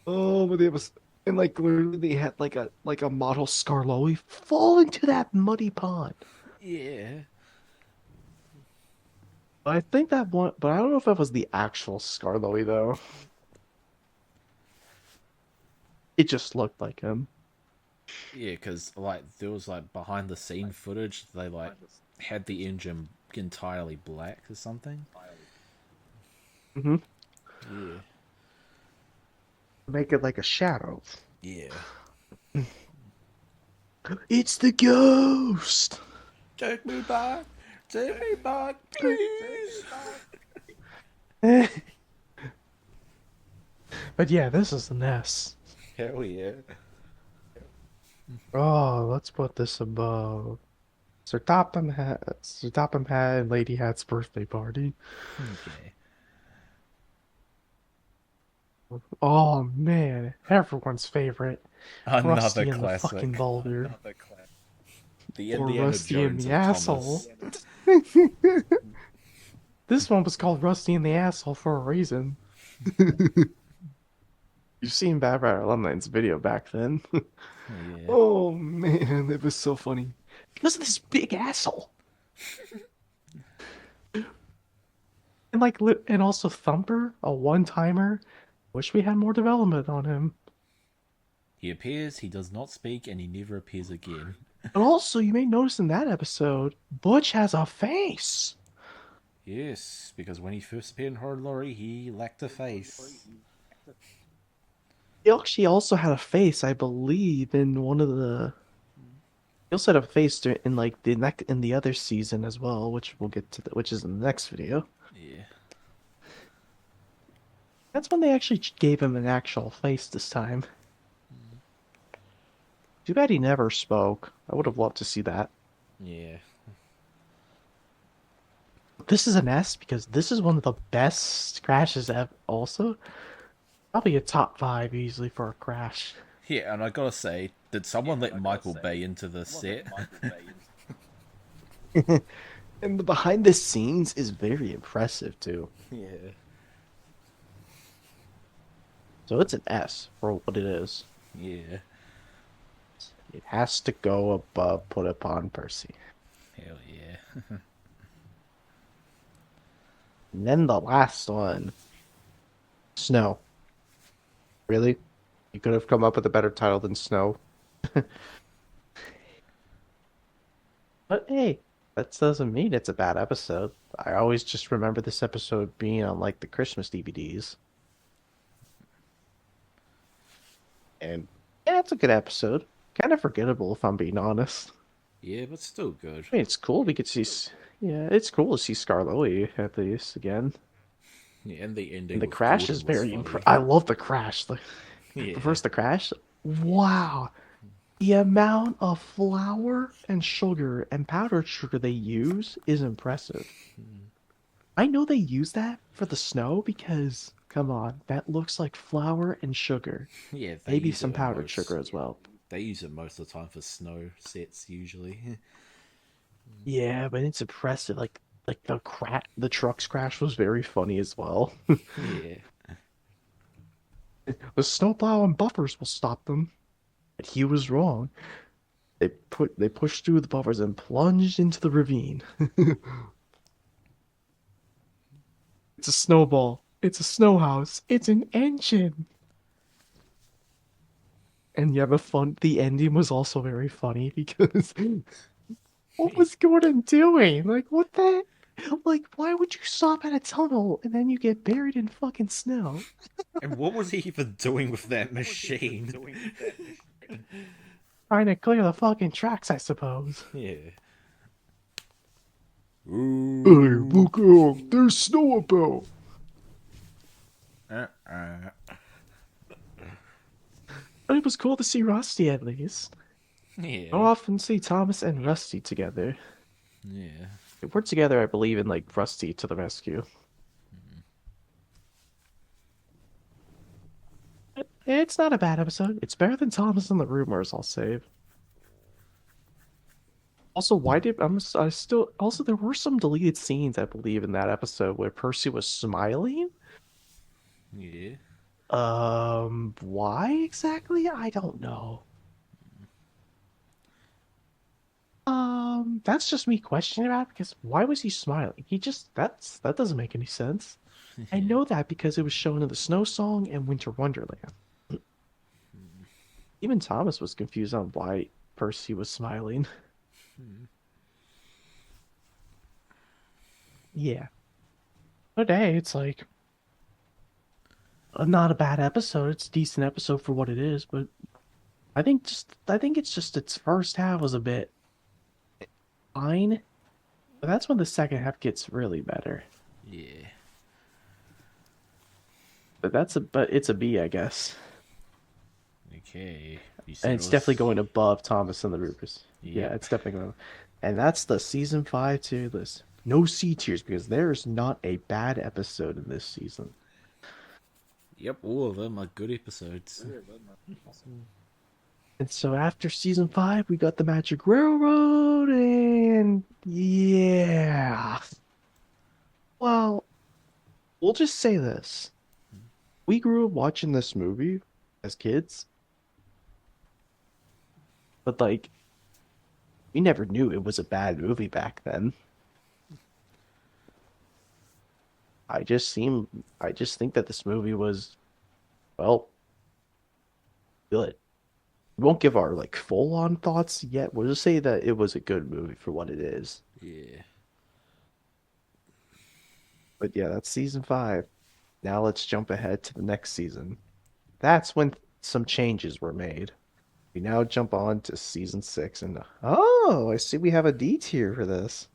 oh, but it was, and like literally they had like a model Scarloey fall into that muddy pond. Yeah. I think that one, but I don't know if that was the actual Scarloey though. It just looked like him. Yeah, because like there was like behind the scene footage. They like had the engine entirely black or something. Mm-hmm. Yeah. Make it like a shadow. Yeah. It's the ghost. Take me back, please. But yeah, this is the nest. Hell yeah. Oh, let's put this above Sir Topham Hatt and Lady Hatt's birthday party. Okay. Oh man, everyone's favorite. Another Rusty and the classic. fucking boulder. The Or Indiana Rusty and Jones the of asshole. Thomas. This one was called Rusty and the Asshole for a reason. You've seen Bad Rat Alumni's video back then. Yeah. Oh man, it was so funny. Because of this big asshole. And like, and also Thumper, a one-timer. Wish we had more development on him. He appears, he does not speak, and he never appears again. But also, you may notice in that episode, Butch has a face. Yes, because when he first appeared in Horror Lorry, he lacked a face. He actually also had a face, I believe, in one of the. He also had a face in like in the other season as well, which we'll get to, which is in the next video. Yeah. That's when they actually gave him an actual face this time. Too bad he never spoke. I would have loved to see that. Yeah. This is an S because this is one of the best crashes ever. Also, probably a top 5 easily for a crash. Yeah, and I gotta say, did someone let Michael Bay into the set? And the behind the scenes is very impressive too. Yeah. So it's an S for what it is. Yeah. It has to go above Put Upon Percy. Hell yeah. And then the last one. Snow. Really? You could have come up with a better title than Snow. But hey, that doesn't mean it's a bad episode. I always just remember this episode being on like the Christmas DVDs. And yeah, it's a good episode. Kind of forgettable if I'm being honest. Yeah, but still good. I mean, it's cool we could see. Yeah, it's cool to see Scarloey at least again. Yeah, and the ending. And the with crash Gordon is was very funny. impressive. I love the crash. Like, Yeah. first the crash. Wow, the amount of flour and sugar and powdered sugar they use is impressive. I know they use that for the snow because, come on, that looks like flour and sugar. Yeah, they Maybe use some it in powdered most- sugar as well. They use it most of the time for snow sets usually. Yeah, but it's impressive. Like the truck's crash was very funny as well. Yeah. The snowplow and buffers will stop them. But he was wrong. They pushed through the buffers and plunged into the ravine. It's a snowball. It's a snow house. It's an engine. And yeah, the ending was also very funny because what was Gordon doing? Like, what the? Like, why would you stop at a tunnel and then you get buried in fucking snow? And what was he even doing with that machine? Trying to clear the fucking tracks, I suppose. Yeah. Hey, look out! There's snow about! But it was cool to see Rusty at least. Yeah. I don't often see Thomas and Rusty together. Yeah. They work together, I believe, in like Rusty to the Rescue. It's not a bad episode. It's better than Thomas and the Rumors, I'll save. Also, why did I still also there were some deleted scenes, I believe, in that episode where Percy was smiling? Yeah. Why exactly? I don't know. That's just me questioning about it because why was he smiling? That doesn't make any sense. I know that because it was shown in the Snow Song and Winter Wonderland. Even Thomas was confused on why Percy was smiling. Yeah. But hey, it's like not a bad episode. It's a decent episode for what it is, but I think it's just its first half was a bit fine. But that's when the second half gets really better. Yeah. But it's a B, I guess. Okay. You said And it it's was- definitely going above Thomas and the Roopers. Yeah, Yep. it's definitely going. And that's the season 5 tier list. No C tiers because there's not a bad episode in this season. Yep, all of them are good episodes. And so after season 5, we got the Magic Railroad, and yeah. Well, we'll just say this. We grew up watching this movie as kids, but like, we never knew it was a bad movie back then. I just think that this movie was, well, good. we won't give our like full on thoughts yet. We'll just say that it was a good movie for what it is. Yeah. But yeah, that's season 5. Now let's jump ahead to the next season. That's when some changes were made. We now jump on to season 6, and oh, I see we have a D tier for this.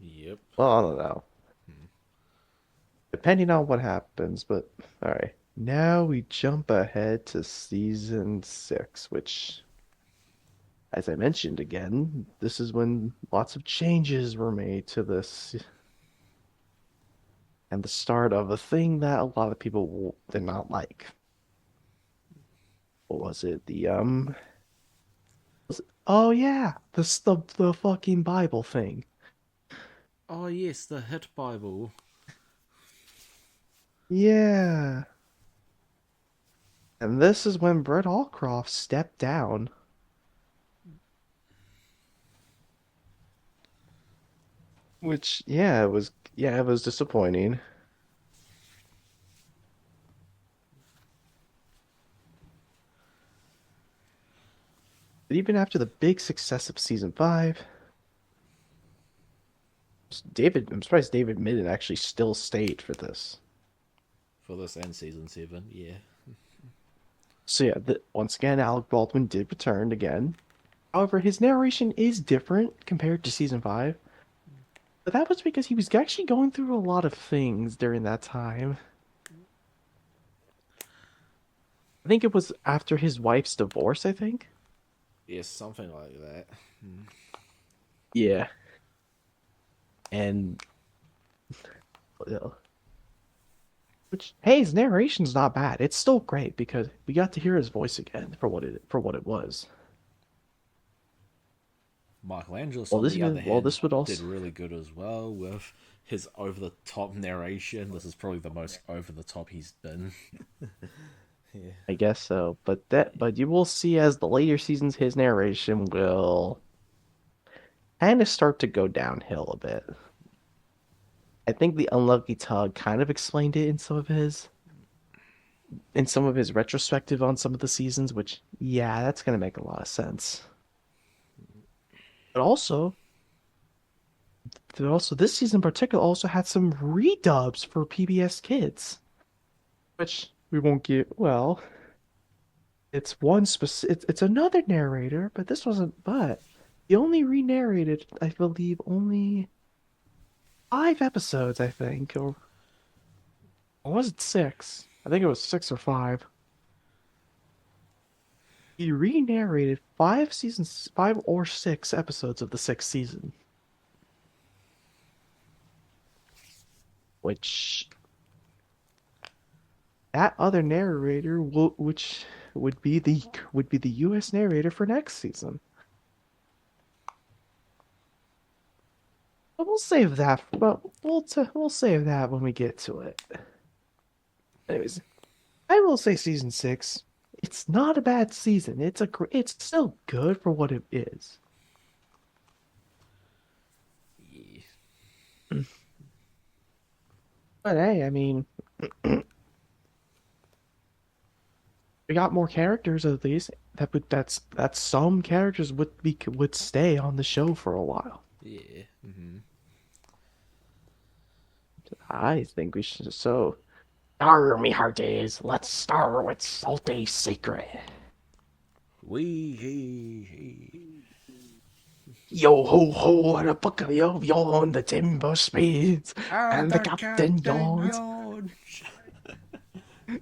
Yep. Well, I don't know. Depending on what happens, but alright. Now we jump ahead to season 6, which, as I mentioned again, this is when lots of changes were made to this. And the start of a thing that a lot of people did not like. What was it? Oh yeah, the fucking Bible thing. Oh yes, the hit Bible. Yeah. And this is when Brett Allcroft stepped down. Which, it was disappointing. But even after the big success of season 5, I'm surprised David Midden actually still stayed for this. For this and season 7, yeah. So yeah, once again, Alec Baldwin did return again. However, his narration is different compared to season 5. But that was because he was actually going through a lot of things during that time. I think it was after his wife's divorce, I think. Yes, something like that. Yeah. And which, hey, his narration's not bad. It's still great because we got to hear his voice again for what it was. Michelangelo, Well, on the other hand, this would also did really good as well with his over-the-top narration. This is probably the most over-the-top he's been. Yeah. I guess so. But you will see as the later seasons his narration will kind of start to go downhill a bit. I think the Unlucky Tug kind of explained it in some of his retrospective on some of the seasons, which yeah, that's gonna make a lot of sense. But also this season in particular also had some redubs for PBS Kids, which we won't get. Well, it's one specific. It's another narrator, but this wasn't. But he only re-narrated, I believe, only 5 episodes. I think, or was it 6? I think it was 6 or 5. He re-narrated 5 or 6 episodes of the 6th season. Which that other narrator which would be the US narrator for next season. But we'll save that. But we'll save that when we get to it. Anyways, I will say season 6. It's not a bad season. It's still good for what it is. Yeah. But hey, I mean, we got more characters at least. That's some characters would stay on the show for a while. Yeah. Mm-hmm. I think we should. So, me hearties, let's start with Salty Secret. Yo ho ho, and a buck of yo on the timber speeds, and the captain yawns,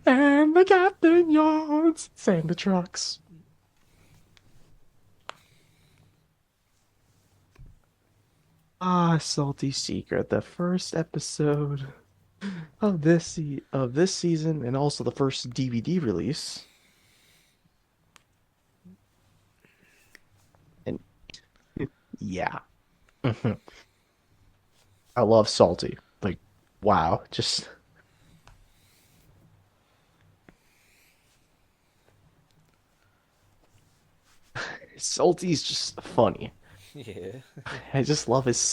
and the captain yawns. Sand the trucks. Ah, Salty Secret, the first episode of this season, and also the first DVD release. And yeah, I love Salty. Like, wow, just Salty's just funny. Yeah. I just love his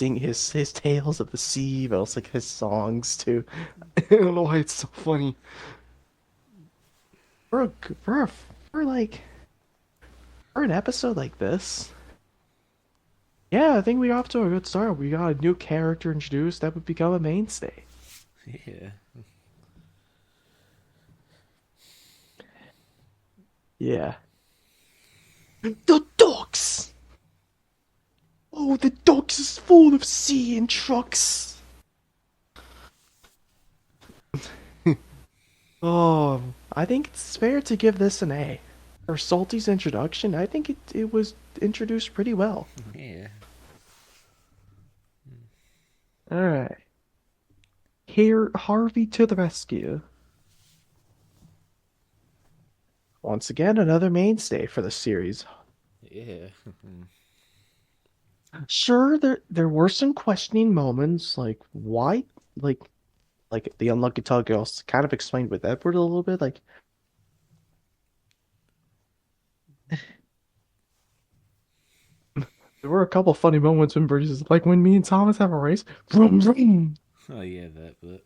tales of the sea, but also like his songs too. I don't know why it's so funny. For For an episode like this, yeah, I think we got off to a good start. We got a new character introduced that would become a mainstay. Yeah. Yeah. The docks! Oh, the docks is full of sea and trucks. Oh, I think it's fair to give this an A. For Salty's introduction, I think it was introduced pretty well. Yeah. Alright. Here, Harvey to the rescue. Once again, another mainstay for the series. Yeah. Sure, there were some questioning moments, like why, like the unlucky tug girls kind of explained with Edward a little bit, like there were a couple funny moments when Bridges is like when me and Thomas have a race, vroom vroom. Oh yeah, that. But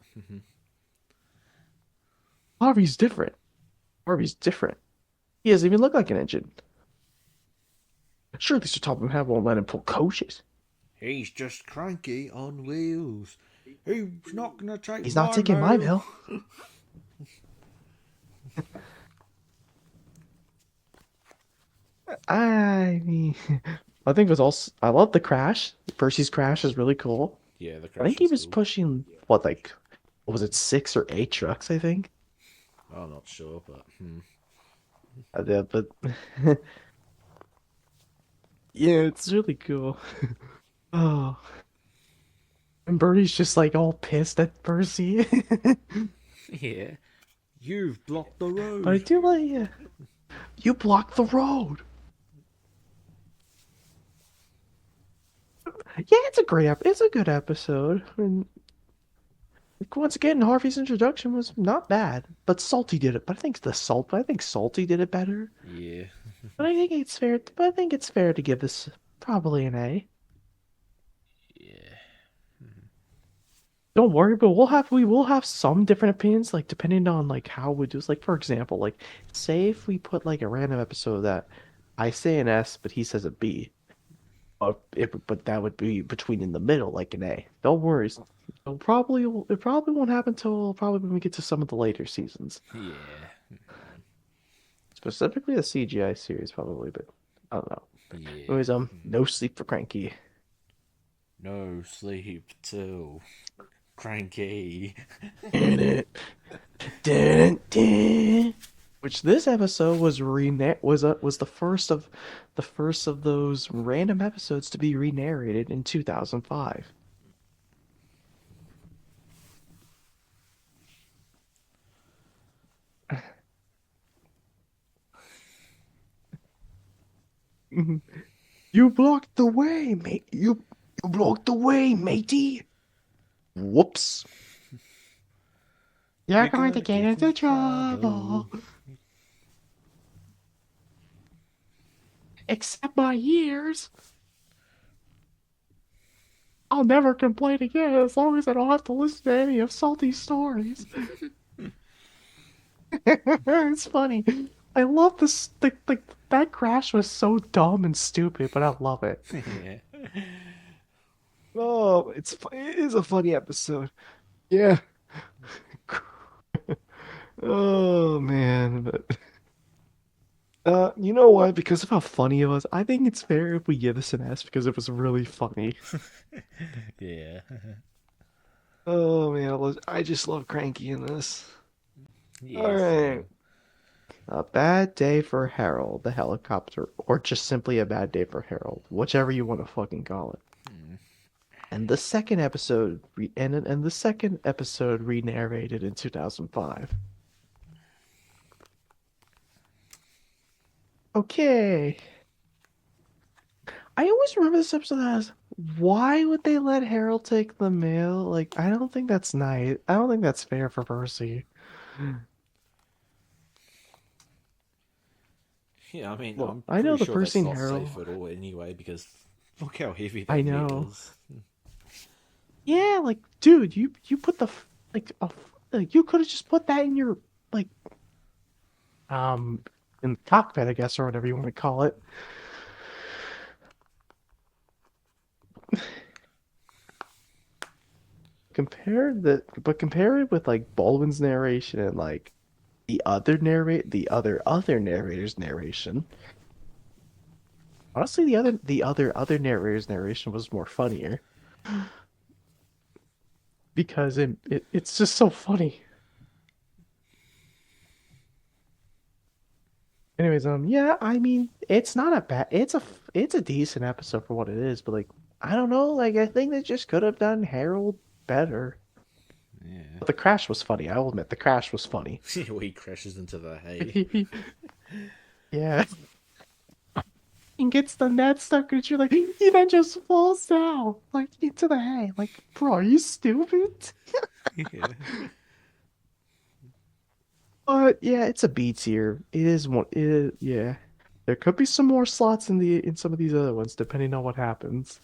Harvey's different. Harvey's different. He doesn't even look like an engine. Surely Sir Topham Hatt won't let him pull coaches. he's just cranky on wheels. He's not gonna take. He's not taking my bill. I mean, I think it was also. I love the crash. Percy's crash is really cool. Yeah, the. I think he was cool. pushing what, like, what was it, 6 or 8 trucks? I think. I'm not sure, but. Yeah, but yeah, it's really cool. Oh, and Bertie's just like all pissed at Percy. Yeah. You've blocked the road. But I do like, you blocked the road. Yeah, it's a good episode. And like, once again, Harvey's introduction was not bad, but Salty did it. But I think Salty did it better. Yeah. But I think it's fair. But I think it's fair to give this probably an A. Yeah. Don't worry, but we will have some different opinions, like depending on like how we do this. Like for example, like say if we put like a random episode that I say an S, but he says a B. But that would be between in the middle, like an A. Don't worry. It probably won't happen till probably when we get to some of the later seasons. Yeah. Specifically the CGI series, probably, but I don't know. Yeah. Anyways, no sleep for Cranky. No sleep till cranky. Which this episode was was the first of those random episodes to be re-narrated in 2005. You blocked the way, mate. You blocked the way, matey. Whoops. You're going to get into trouble. Except my ears. I'll never complain again as long as I don't have to listen to any of Salty's stories. It's funny. I love this. That crash was so dumb and stupid, but I love it. Yeah. Oh, it is a funny episode. Yeah. Oh man, but you know what? Because of how funny it was, I think it's fair if we give this an S because it was really funny. Yeah. Oh man, I just love Cranky in this. Yes. All right. A bad day for Harold, the helicopter, or just simply a bad day for Harold, whichever you want to fucking call it. And the second episode, and the second episode re-narrated in 2005. Okay. I always remember this episode as, why would they let Harold take the mail? Like, I don't think that's nice. I don't think that's fair for Percy. Yeah, I mean, Well, I'm I know pretty the sure Percy that's and not Harold. safe at all anyway, because look how heavy that I meat know. is. Yeah, like, dude, you put like you could have just put that in your like in the cockpit, I guess, or whatever you want to call it. Compare it with like Baldwin's narration and like the other narrator's narration. Honestly, the other narrator's narration was more funnier because it's just so funny. Anyways, yeah, I mean, it's not a bad, it's a decent episode for what it is, but like, I don't know, like, I think they just could have done Harold better. Yeah. But the crash was funny. I will admit, the crash was funny. Well, he crashes into the hay. Yeah. And gets the net stuck, and you're like, he then just falls down, like, into the hay. Like, bro, are you stupid? Yeah. But yeah, it's a B tier. It is one. Yeah, there could be some more slots in some of these other ones, depending on what happens.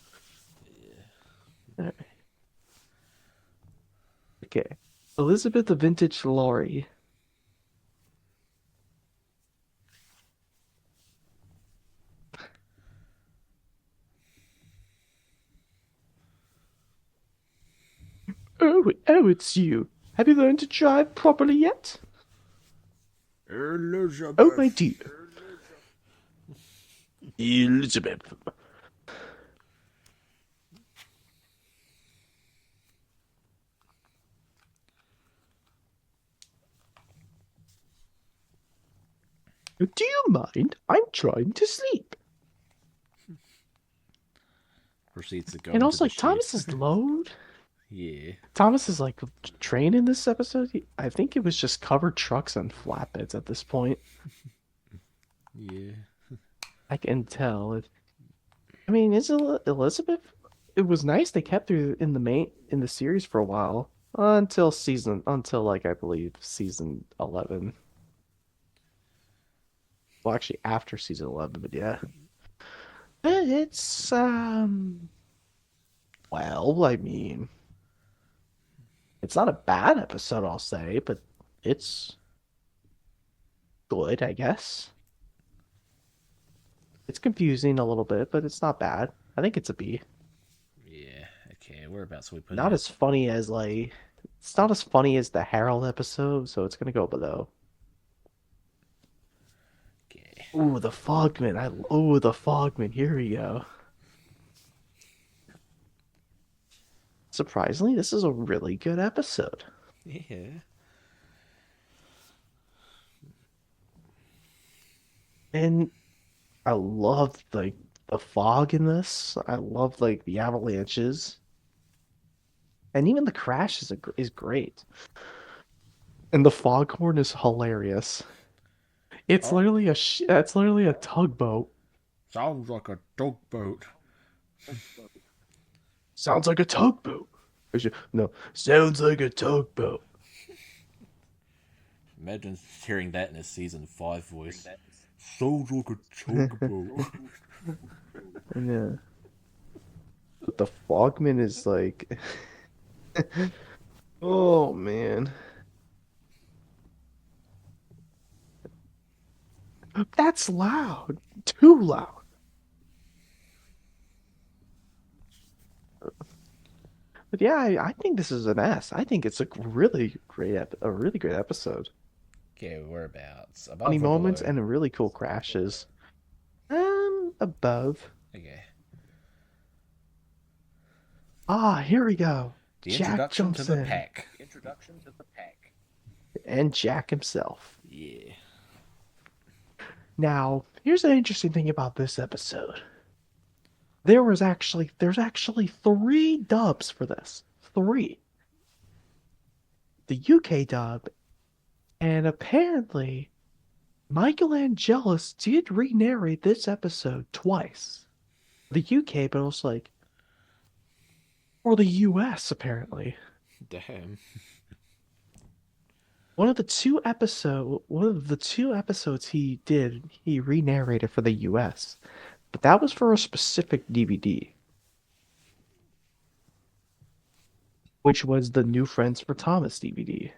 Alright. Okay, Elizabeth the Vintage Laurie. Oh, it's you. Have you learned to drive properly yet? Elizabeth. Oh, my dear. Elizabeth. Do you mind? I'm trying to sleep. Proceeds to go And into also, the like, shed. Thomas's load. Yeah. Thomas's like train in this episode. I think it was just covered trucks and flatbeds at this point. Yeah. I can tell. I mean, is Elizabeth? It was nice they kept her in the series for a while until like I believe season 11. Well, actually after season 11, but yeah. But it's well, I mean, it's not a bad episode, I'll say, but it's good, I guess. It's confusing a little bit, but it's not bad. I think it's a B. Yeah. Okay. Whereabouts are we putting Not it? as funny as like it's not as funny as the Harold episode, so it's gonna go below. Okay. Ooh, the Fogman. Oh, the Fogman. Here we go. Surprisingly, this is a really good episode. Yeah. And I love like the fog in this. I love like the avalanches. And even the crash is great. And the foghorn is hilarious. It's Oh. literally it's literally a tugboat. Sounds like a tugboat. Sounds like a tugboat. No, sounds like a tugboat. Imagine hearing that in a season 5 voice. Sounds like a tugboat. And yeah. But the Fogman is like oh man. That's loud. Too loud. But yeah, I think this is an S. I think it's a really great episode. Okay, whereabouts? Funny Above or moments below? and really cool crashes. Above. Okay. Ah, here we go. The Jack introduction to jumps the in. pack. And Jack himself. Yeah. Now, here's an interesting thing about this episode. There's actually 3 dubs for this. 3. The UK dub, and apparently Michael Angelis did re-narrate this episode twice. The UK, but also like or the US apparently. Damn. One of the two episodes he re-narrated for the US. But that was for a specific DVD. Which was the New Friends for Thomas DVD.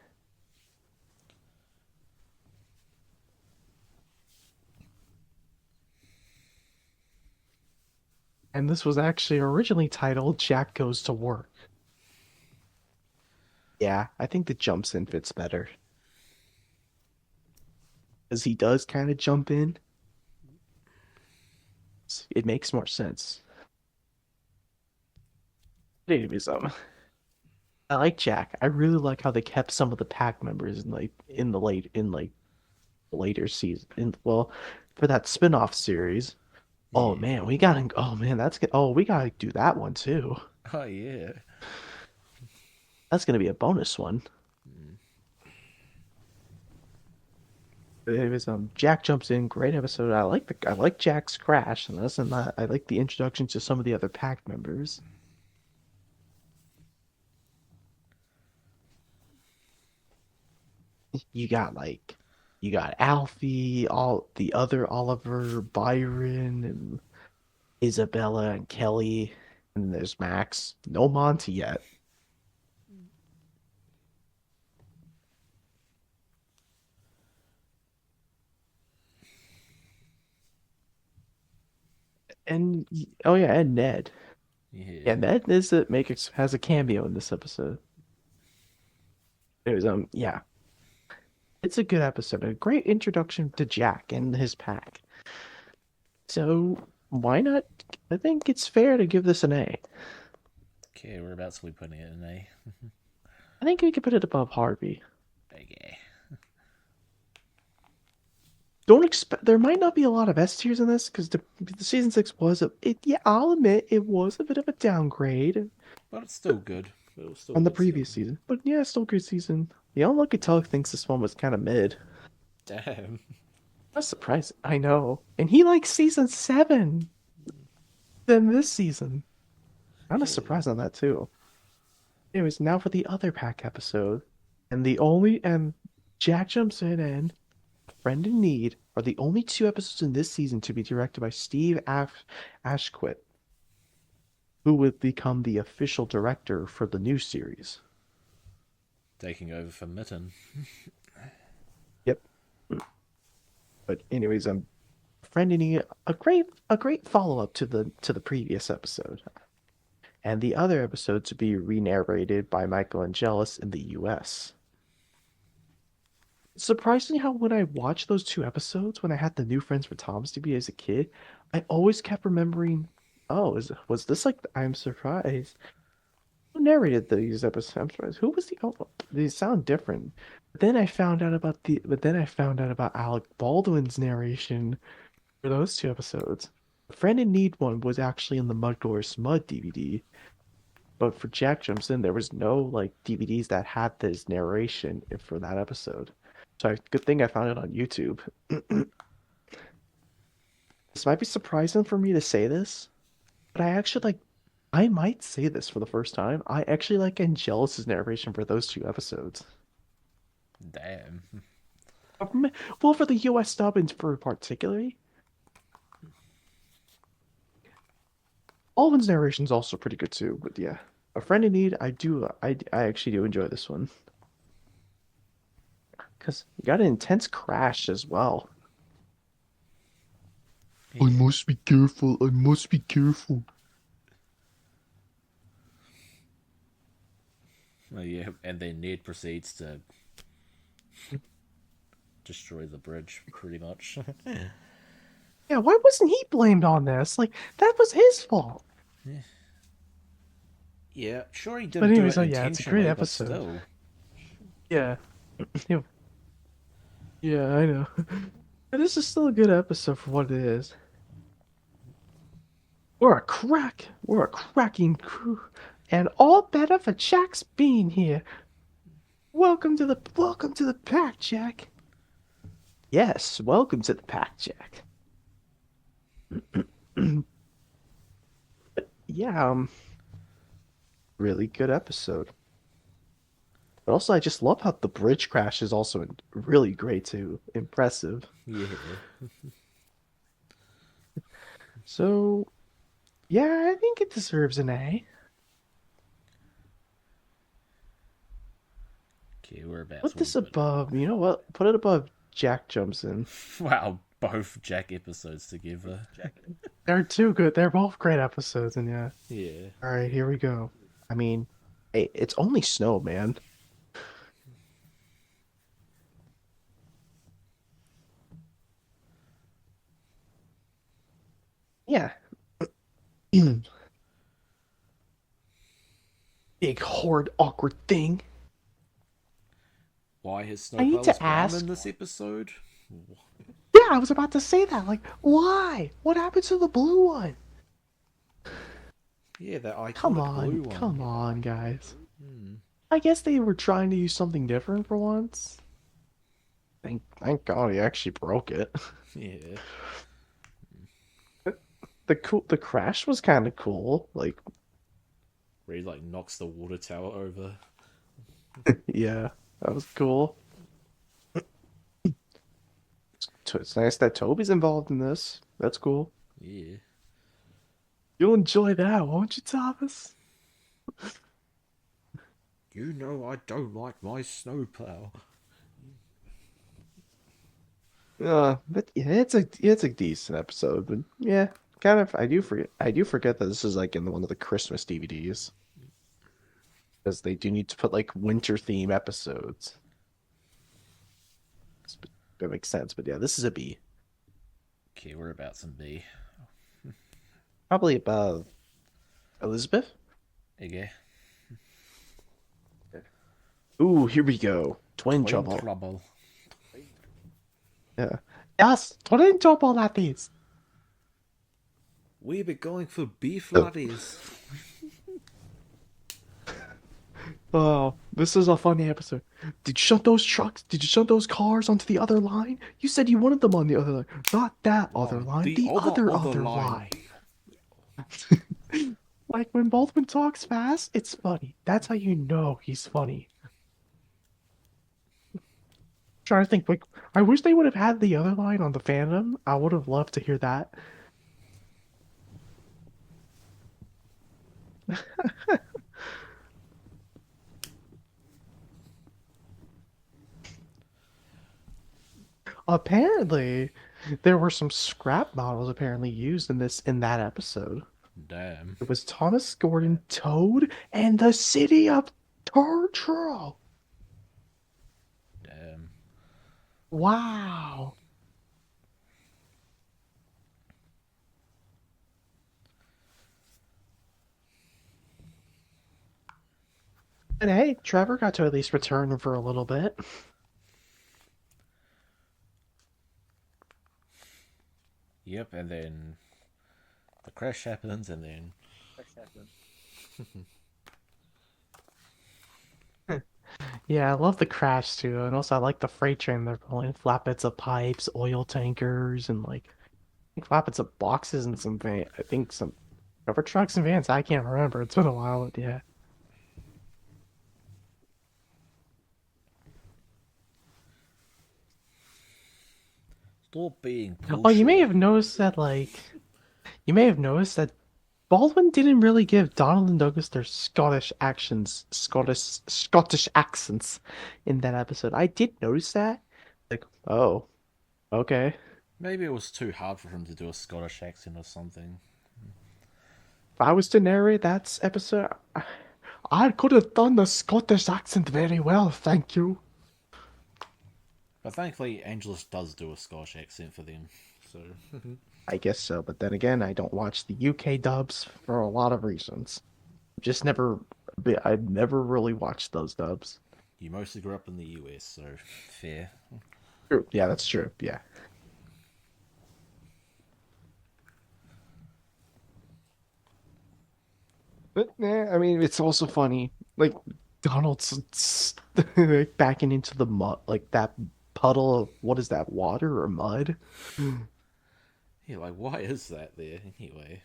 And this was actually originally titled Jack Goes to Work. Yeah, I think the jumps in fits better. Because he does kind of jump in. It makes more sense. But anyways, I like Jack. I really like how they kept some of the pack members in later season. Well, for that spin-off series. Oh Yeah. man, we gotta. Oh man, that's good. Oh, we gotta do that one too. Oh yeah. That's gonna be a bonus one. Anyways, Jack jumps in. Great episode. I like Jack's crash, and that's not. I like the introduction to some of the other pack members. You got Alfie, all the other Oliver, Byron, and Isabella and Kelly, and there's Max. No Monty yet. And oh yeah, and Ned. Yeah. Yeah, Ned has a cameo in this episode. It was yeah. It's a good episode, a great introduction to Jack and his pack. So why not? I think it's fair to give this an A. Okay, whereabouts are we putting it in A? I think we could put it above Harvey. Okay. Don't expect there might not be a lot of S tiers in this because the season 6 was yeah, I'll admit it was a bit of a downgrade But it's still good. It was still on the good previous still. season. But yeah, still a good season. The Unlucky Tug thinks this one was kind of mid. Damn. That's surprising. I know. And he likes season 7 than this season. Kind of surprised on that too. Anyways, now for the other pack episode. And Jack jumps in and Friend in Need are the only 2 episodes in this season to be directed by Steve Ashquit, who would become the official director for the new series. Taking over for Mitten. Yep. But anyways, Friend in Need, a great follow-up to the previous episode. And the other episode to be re-narrated by Michael Angelis in the US. Surprisingly how when I watched those 2 episodes, when I had the New Friends for Tom's to be as a kid, I always kept remembering, oh, was this like I'm surprised. Who narrated these episodes? I'm surprised. Who was they sound different. But then I found out about Alec Baldwin's narration for those 2 episodes. The Friend in Need one was actually in the Mudgore's Mud DVD. But for Jack Jumps In, there was no like DVDs that had this narration for that episode. So good thing I found it on YouTube. This might be surprising for me to say this, but I might say this for the first time. I actually like Angelis' narration for those 2 episodes. Damn. Well, for the US dub and for particularly. Alvin's narration is also pretty good too, but yeah. A Friend in Need, I actually do enjoy this one. Because you got an intense crash as well. Yeah. I must be careful. I must be careful. Oh, yeah, and then Ned proceeds to destroy the bridge, pretty much. Yeah, why wasn't he blamed on this? Like, that was his fault. Yeah, sure he didn't But anyways, do it yeah, it's a intentionally, great but episode. still. Yeah. Yeah, I know. But this is still a good episode for what it is. We're a cracking crew. And all better for Jack's being here. Welcome to the pack, Jack. Yes, welcome to the pack, Jack. But yeah, really good episode. But also, I just love how the bridge crash is also really great too. Impressive. Yeah. So, yeah, I think it deserves an A. Okay, whereabouts? Put this above, you know what? Put it above Jack Jumps In. Wow, both Jack episodes together. They're too good. They're both great episodes, and yeah. Yeah. All right, here we go. I mean, hey, it's only snow, man. Yeah. Big, horrid, awkward thing. Why his I need snowplow to is brown ask- in this episode? Yeah, I was about to say that. Like, why? What happened to the blue one? Yeah, that iconic Come blue on, one. come on, guys. I guess they were trying to use something different for once. Thank God he actually broke it. Yeah. The crash was kind of cool. Like, Where he like knocks the water tower over. yeah, that was cool. It's nice that Toby's involved in this. That's cool. Yeah. You'll enjoy that, won't you, Thomas? You know I don't like my snowplow. But yeah, it's a decent episode. But yeah, kind of. I do forget that this is like in one of the Christmas DVDs, because they do need to put like winter theme episodes. That makes sense. But yeah, this is a B. Okay, we're about some B. Probably above Elizabeth. Okay. Ooh, here we go. Twin trouble. Trouble. Yeah. Yes, twin trouble that is. We be going for beef laddies. Oh, this is a funny episode. Did you shut those trucks? Did you shut those cars onto the other line? You said you wanted them on the other line. Not that other line. The other line. Like when Baldwin talks fast, it's funny. That's how you know he's funny. Trying to think, like, I wish they would have had the other line on the Phantom. I would have loved to hear that. Apparently, there were some scrap models apparently used in that episode. Damn. It was Thomas Gordon, Toad, and the city of Turtro. Damn. Wow. And hey, Trevor got to at least return for a little bit. Yep, and then the crash happens, and then Yeah, I love the crash too, and also I like the freight train they're pulling, flatbeds of pipes, oil tankers, and like I think flatbeds of boxes and some I think some cover trucks and vans. I can't remember. It's been a while, but yeah. stop being bullshit. Oh, you may have noticed that Baldwin didn't really give Donald and Douglas their Scottish accents in that episode. I did notice that. Like, oh, okay. Maybe it was too hard for him to do a Scottish accent or something. If I was to narrate that episode, I could have done the Scottish accent very well, thank you. But thankfully, Angelus does do a Scottish accent for them, so... I guess so, but then again, I don't watch the UK dubs for a lot of reasons. I've never really watched those dubs. You mostly grew up in the US, so fair. True. Yeah, that's true. Yeah. But yeah, I mean, it's also funny. Like Donald's like backing into the mud, like that puddle of what is that, water or mud? Yeah, like, why is that there, anyway?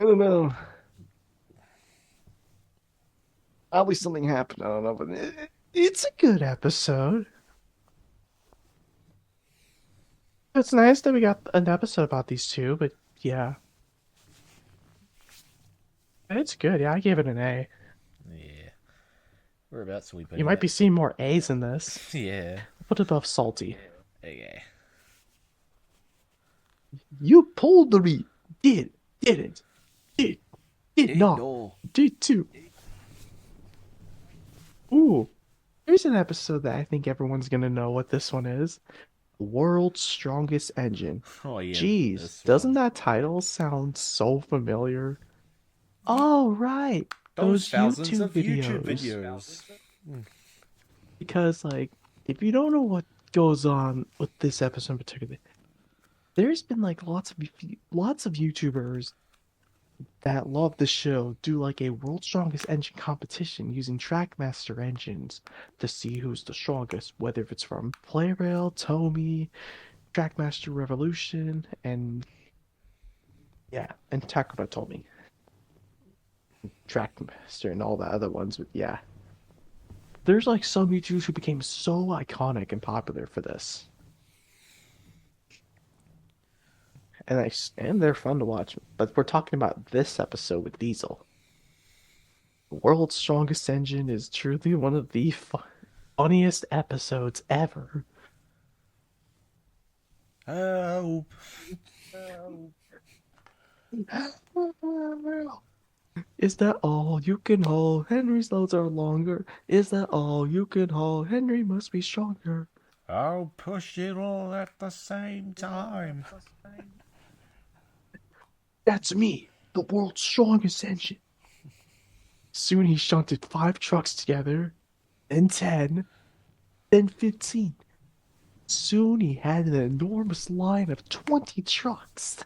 I don't know. Probably something happened. I don't know, but it's a good episode. It's nice that we got an episode about these two, but yeah. It's good. Yeah, I gave it an A. Yeah. Whereabouts are we putting You might be it? seeing more A's in this. Yeah. Put it above salty. Okay. You pulled the reed. Didn't. Did not. No. Did too. Ooh. Here's an episode that I think everyone's gonna know what this one is. World's Strongest Engine. Oh yeah. Jeez, this doesn't one. that title sound so familiar? Oh, right. Those thousands YouTube of YouTube videos. Because, like, if you don't know what goes on with this episode in particular, there's been like lots of YouTubers that love the show do like a World's Strongest Engine competition using Trackmaster engines to see who's the strongest, whether if it's from Playrail, Tomy, Trackmaster Revolution, and Takara Tomy, Trackmaster, and all the other ones. But yeah, there's like some YouTubers who became so iconic and popular for this. And they're fun to watch. But we're talking about this episode with Diesel. The World's Strongest Engine is truly one of the funniest episodes ever. Help. Is that all you can hold? Henry's loads are longer. Is that all you can hold? Henry must be stronger. I'll push it all at the same time. That's me, the world's strongest engine. Soon he shunted 5 trucks together, then 10, then 15. Soon he had an enormous line of 20 trucks.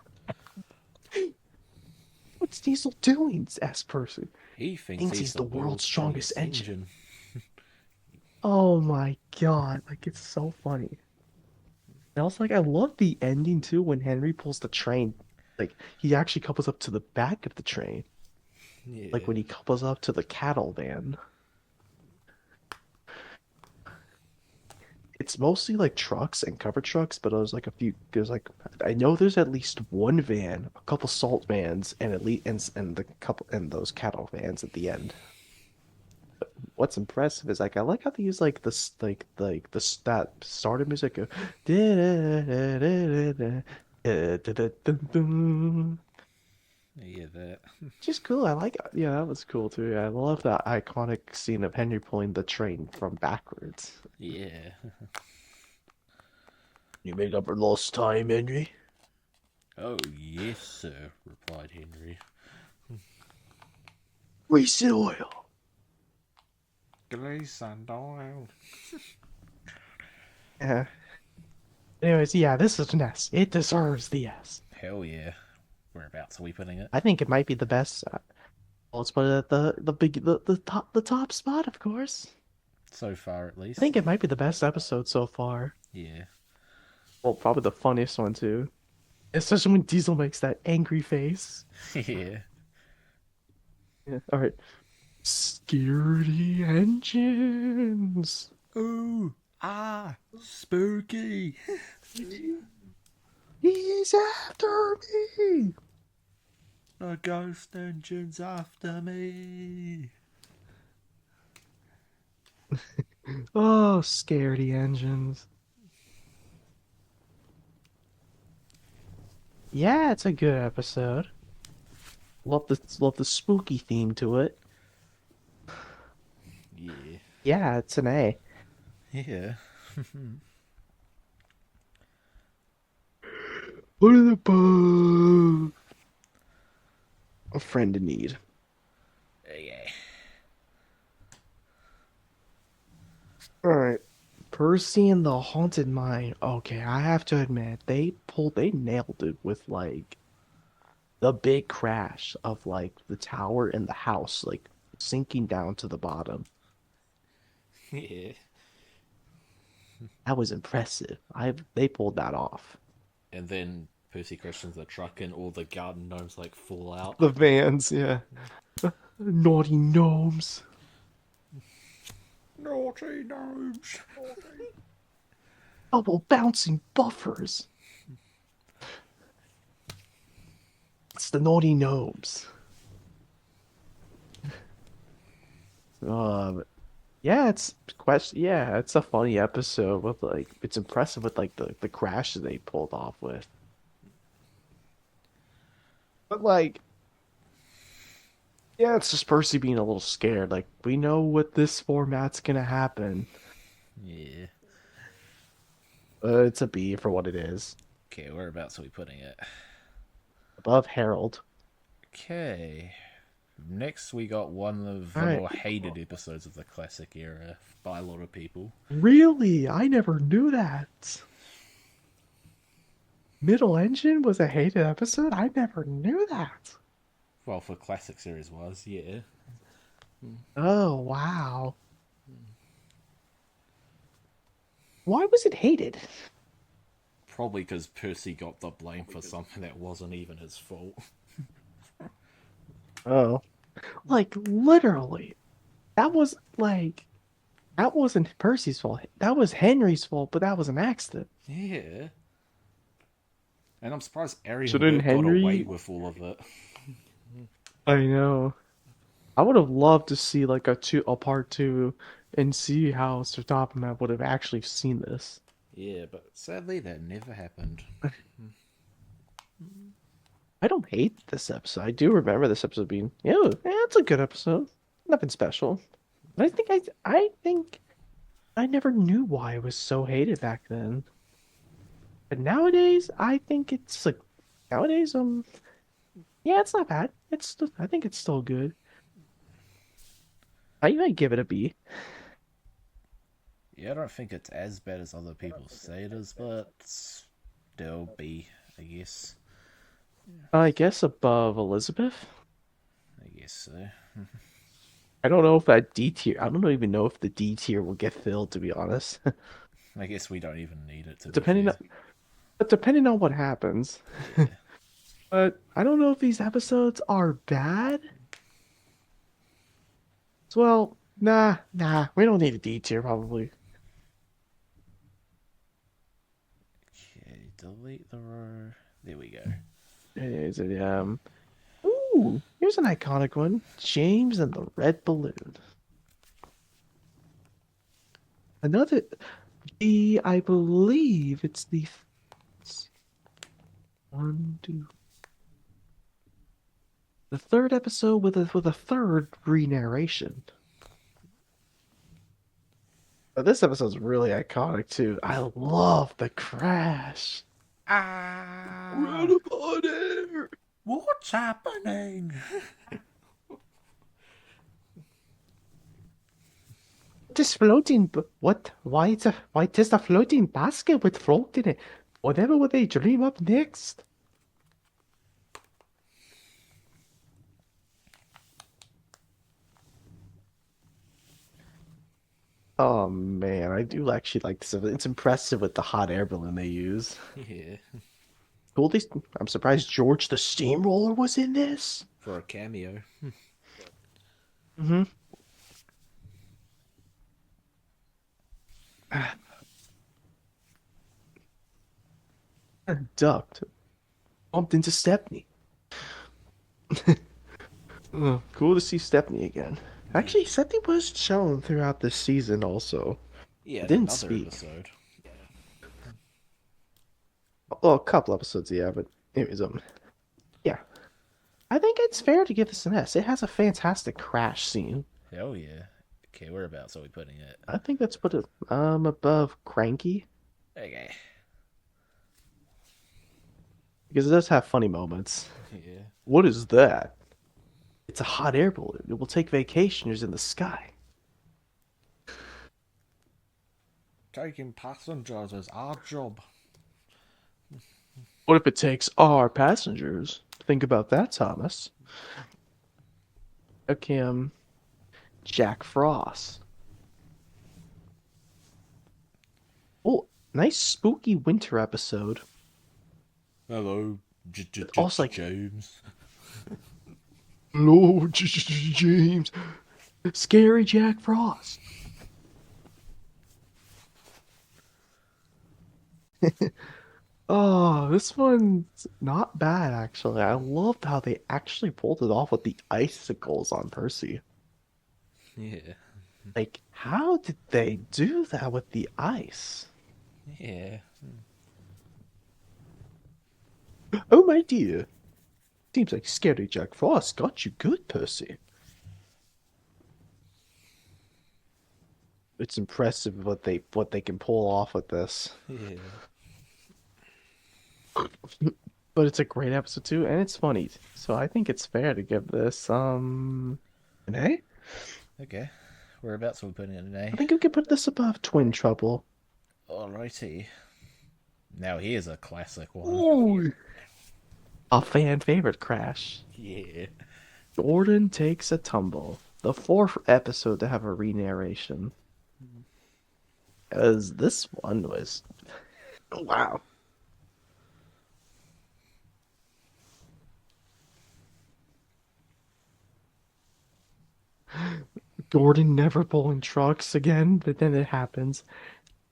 What's Diesel doing? Asked Percy. He thinks he's the world's strongest engine. Oh my god, like it's so funny. And also, like, I love the ending too when Henry pulls the train. Like, he actually couples up to the back of the train. Yeah. Like when he couples up to the cattle van. It's mostly like trucks and cover trucks, but I know there's at least one van, a couple salt vans, and at least and the couple and those cattle vans at the end. But what's impressive is like I like how they use like this that starter music of Yeah, that. just cool. I like yeah, that was cool too. I love that iconic scene of Henry pulling the train from backwards. Yeah. You made up for lost time, Henry. Oh, yes, sir, replied Henry. Grease and oil. Grease and oil. Yeah. Anyways, yeah, this is an S. It deserves the S. Hell yeah. Whereabouts are we putting it? I think it might be the best. Well, let's put it at the top spot, of course. So far, at least. I think it might be the best episode so far. Yeah. Well, probably the funniest one too. Especially when Diesel makes that angry face. Yeah. Yeah. All right. Scaredy engines. Ooh. Ah. Spooky. He's after me. The ghost engine's after me. Oh, scaredy engines. Yeah, it's a good episode. Love the spooky theme to it. Yeah. Yeah, it's an A. Yeah. What are the bugs? A friend in need. Yeah. Alright. Percy and the Haunted Mine. Okay, I have to admit, they nailed it with, like, the big crash of, like, the tower and the house, like, sinking down to the bottom. Yeah. That was impressive. They pulled that off. And then Percy crashes the truck and all the garden gnomes, like, fall out. The vans, yeah. Naughty gnomes. Naughty gnomes. Double bouncing buffers. It's the naughty gnomes. Yeah, it's a funny episode with like it's impressive with like the crash that they pulled off with. But like, yeah, it's just Percy being a little scared. Like, we know what this format's gonna happen. Yeah. It's a B for what it is. Okay, whereabouts are we putting it? Above Harold. Okay. Next, we got one of the Alright. more hated episodes of the classic era by a lot of people. Really? I never knew that. Middle Engine was a hated episode? I never knew that. Well, for classic series was, yeah. Oh, wow. Why was it hated? Probably because Percy got the blame for something that wasn't even his fault. Oh. Like, literally. That was, like, that wasn't Percy's fault. That was Henry's fault, but that was an accident. Yeah. And I'm surprised Ari and Shouldn't Bert got away Henry... with all of it. I know. I would have loved to see, like, a part two and see how Sir Topham would have actually seen this. Yeah, but sadly that never happened. I don't hate this episode. I do remember this episode being, yeah, it's a good episode. Nothing special. But I think I never knew why it was so hated back then. But nowadays, I think it's like nowadays, yeah, it's not bad. I think it's still good. I might give it a B. Yeah, I don't think it's as bad as other people say it is, but still B, I guess. I guess above Elizabeth. I guess so. I don't know if that D tier. I don't even know if the D tier will get filled. To be honest, I guess we don't even need it to depending be on, but depending on what happens. fair. But I don't know if these episodes are bad. So, well, nah, we don't need a D tier probably. Okay, delete the row. There we go. Is it Ooh, here's an iconic one. James and the Red Balloon. Another I believe it's the one, two. The third episode with a third re-narration. But this episode's really iconic too. I love the crash. Run upon air. What's happening? This floating, what? Why it's a floating basket with float in it. Whatever will they dream up next? Oh man, I do actually like this. It's impressive with the hot air balloon they use. Yeah, Cool. I'm surprised George the Steamroller was in this. for a cameo. Mm-hmm. Ducked. Bumped into Stepney. Cool to see Stepney again. Actually, Stepney was shown throughout this season also. Yeah, Didn't another speak. episode. Well, a couple episodes, yeah, but anyways, yeah. I think it's fair to give this an S. It has a fantastic crash scene. Hell yeah. Okay, whereabouts are we putting it? I think that's put it above Cranky Okay. because it does have funny moments. Yeah. What is that? It's a hot air balloon. It will take vacationers in the sky. Taking passengers is our job. What if it takes our passengers? Think about that, Thomas. Okay, Jack Frost. Oh, nice spooky winter episode. Hello, Also, like, James. hello, James. Scary Jack Frost. Oh, this one's not bad, actually. I loved how they actually pulled it off with the icicles on Percy. Yeah. Like, how did they do that with the ice? Yeah. Oh, my dear. Seems like Scary Jack Frost got you good, Percy. It's impressive what they can pull off with this. Yeah. But it's a great episode too, and it's funny. So I think it's fair to give this an A. Okay. Whereabouts are we putting it today? I think we could put this above Twin Trouble. Alrighty. Now here's a classic one. Ooh. A fan favorite crash. Yeah. Gordon Takes a Tumble. The fourth episode to have a re-narration. As this one was... Wow. Gordon never pulling trucks again, but then it happens.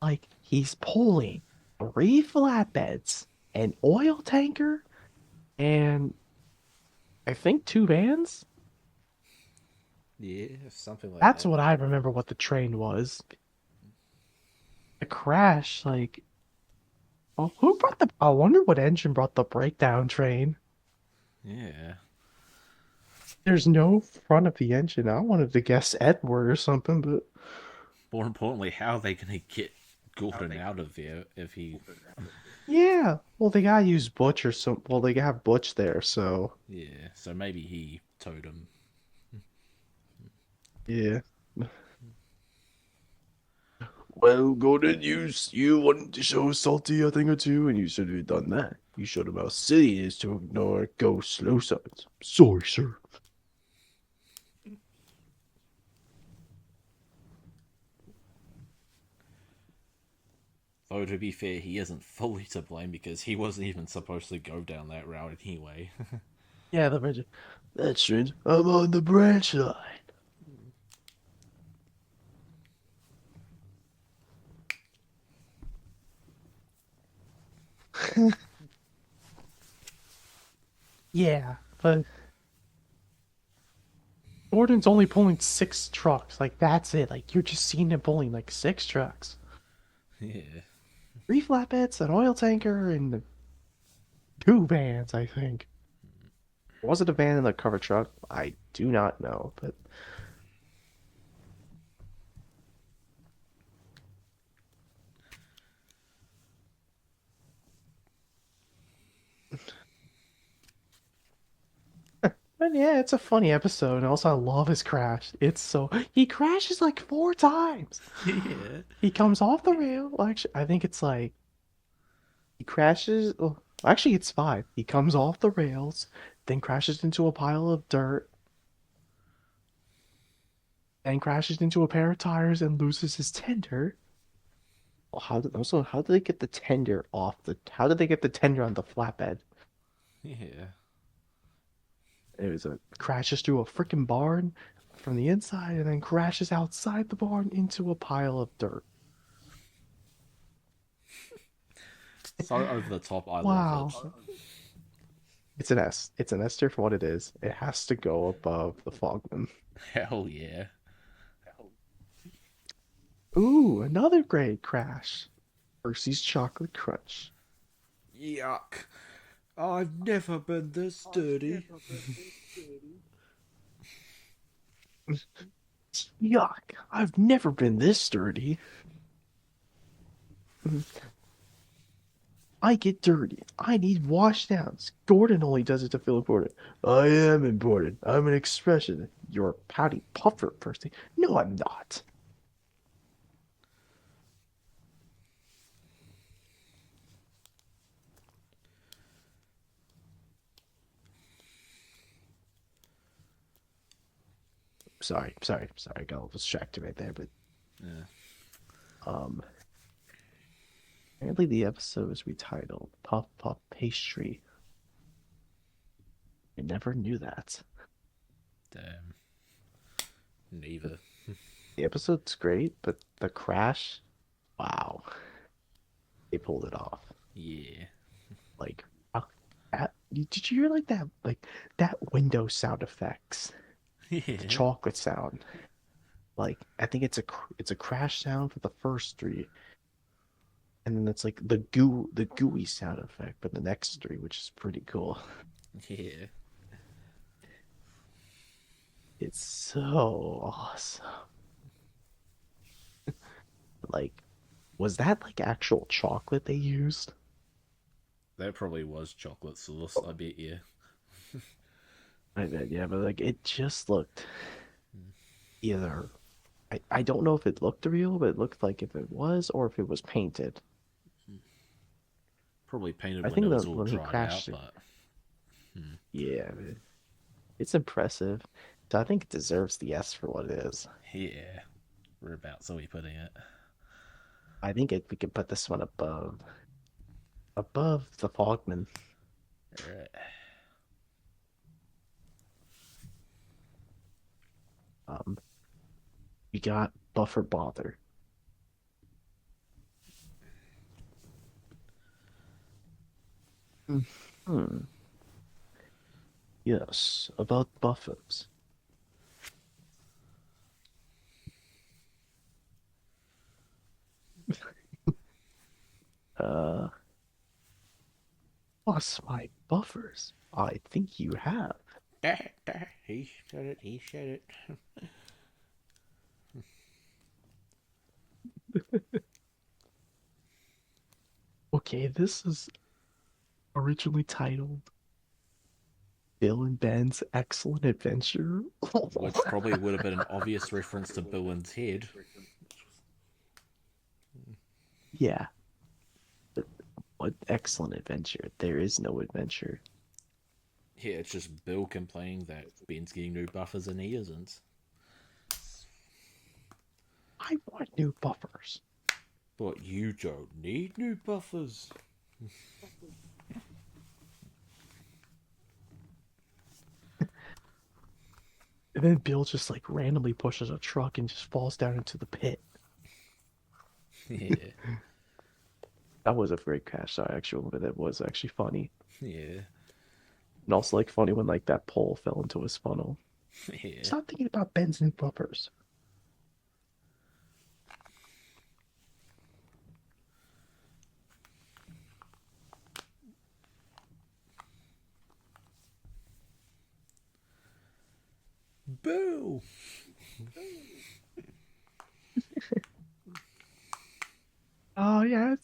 Like, he's pulling 3 flatbeds, an oil tanker, and I think 2 vans? Yeah, something like That's that. what I remember what the train was. The crash, like... Oh, who brought the... I wonder what engine brought the breakdown train. Yeah. There's no front of the engine. I wanted to guess Edward or something, but... More importantly, how are they going to get Gordon out of there if he... Yeah, well, they gotta use Butch or some... Well, they have Butch there, so... Yeah, so maybe he towed him. Yeah. Well, Gordon, you wanted to show Salty a thing or two, and you should have done that. You showed him how silly it is to ignore ghost slow signs. Sorry, sir. Though, to be fair, he isn't fully to blame because he wasn't even supposed to go down that route anyway. Yeah, the bridge. That's strange. I'm on the branch line. Yeah, but Gordon's only pulling 6 trucks. Like, that's it. Like, you're just seeing him pulling, like, 6 trucks. Yeah. 3 flatbeds, an oil tanker, and 2 vans, I think. Was it a van in the cover truck? I do not know, but... But yeah, it's a funny episode, and also I love his crash. It's so... He crashes like 4 times! Yeah. He comes off the rail. Well, actually, I think it's like... He crashes... Oh, actually, it's 5. He comes off the rails, then crashes into a pile of dirt, then crashes into a pair of tires and loses his tender. Well, how did they get the tender off the... How did they get the tender on the flatbed? Yeah. It was crashes through a freaking barn from the inside and then crashes outside the barn into a pile of dirt. So over the top, I Wow. love it. It's an S. It's an S tier for what it is. It has to go above the Fogman. Hell yeah. Ooh, another great crash. Percy's Chocolate Crunch. Yuck. I've never been this dirty. Yuck. I've never been this dirty. I get dirty. I need wash downs. Gordon only does it to feel important. I am important. I'm an expression. You're a pouty puffer, Percy. No, I'm not. Sorry. I got a little distracted right there, but Yeah. apparently the episode was retitled Puff Puff Pastry. I never knew that. Damn. Neither. The episode's great, but the crash, wow. They pulled it off. Yeah. Like, did you hear like that window sound effects? The Yeah. chocolate sound. Like, I think it's a crash sound for the first 3. And then it's like the gooey sound effect for the next 3, which is pretty cool. Yeah. It's so awesome. Like, was that like actual chocolate they used? That probably was chocolate sauce, I bet you. I bet, yeah, but like it just looked either. I don't know if it looked real, but it looked like if it was or if it was painted. Probably painted I when it think was that all when he dried out, crashed it, but yeah, it's impressive. So I think it deserves the S for what it is. yeah, whereabouts are we putting it? I think we could put this one above the Fogman. Right. Um, we got Buffer Bother. Hmm. Yes, about buffers. Uh, plus my buffers. I think you have. He said it, he said it. Okay, this is originally titled Bill and Ben's Excellent Adventure. Which probably would have been an obvious reference to Bill and Ted. Yeah, but what excellent adventure? There is no adventure. Yeah, it's just Bill complaining that Ben's getting new buffers and he isn't. I want new buffers. But you don't need new buffers. And then Bill just like randomly pushes a truck and just falls down into the pit. Yeah, That was a great crash, sorry, actually, but that was actually funny. yeah, And also like funny when like that pole fell into his funnel. yeah. Stop thinking about Ben's new buffers. Bill! Oh yeah,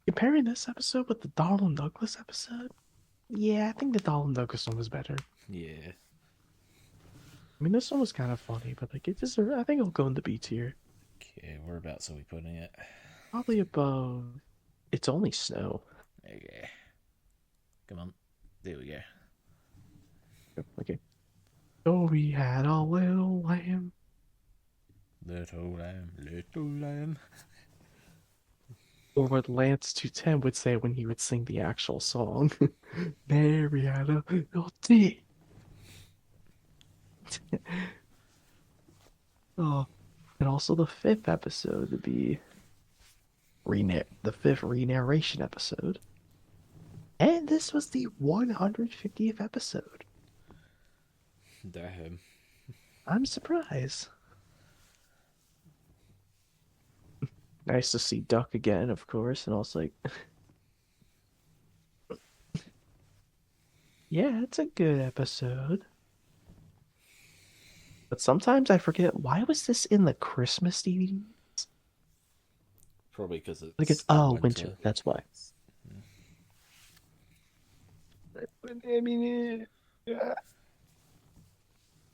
comparing this episode with the Donald Douglas episode, yeah, I think the Donald Douglas one was better. Yeah. I mean, this one was kind of funny, but like it deserves. I think it'll go in the B tier, Okay, whereabouts are we putting it? probably above. It's only snow. Okay. Come on. There we go. Okay. So we had a little lamb. Little lamb, little lamb. Or what Lance 210 would say when he would sing the actual song. Mary had a little tea. Oh, and also the fifth episode to be the fifth re-narration episode. And this was the 150th episode. Damn. I'm surprised. Nice to see Duck again, of course, and also like, yeah, it's a good episode. But sometimes I forget, why was this in the Christmas DVD? Probably because it's Like it's winter. That's why. I mean, yeah.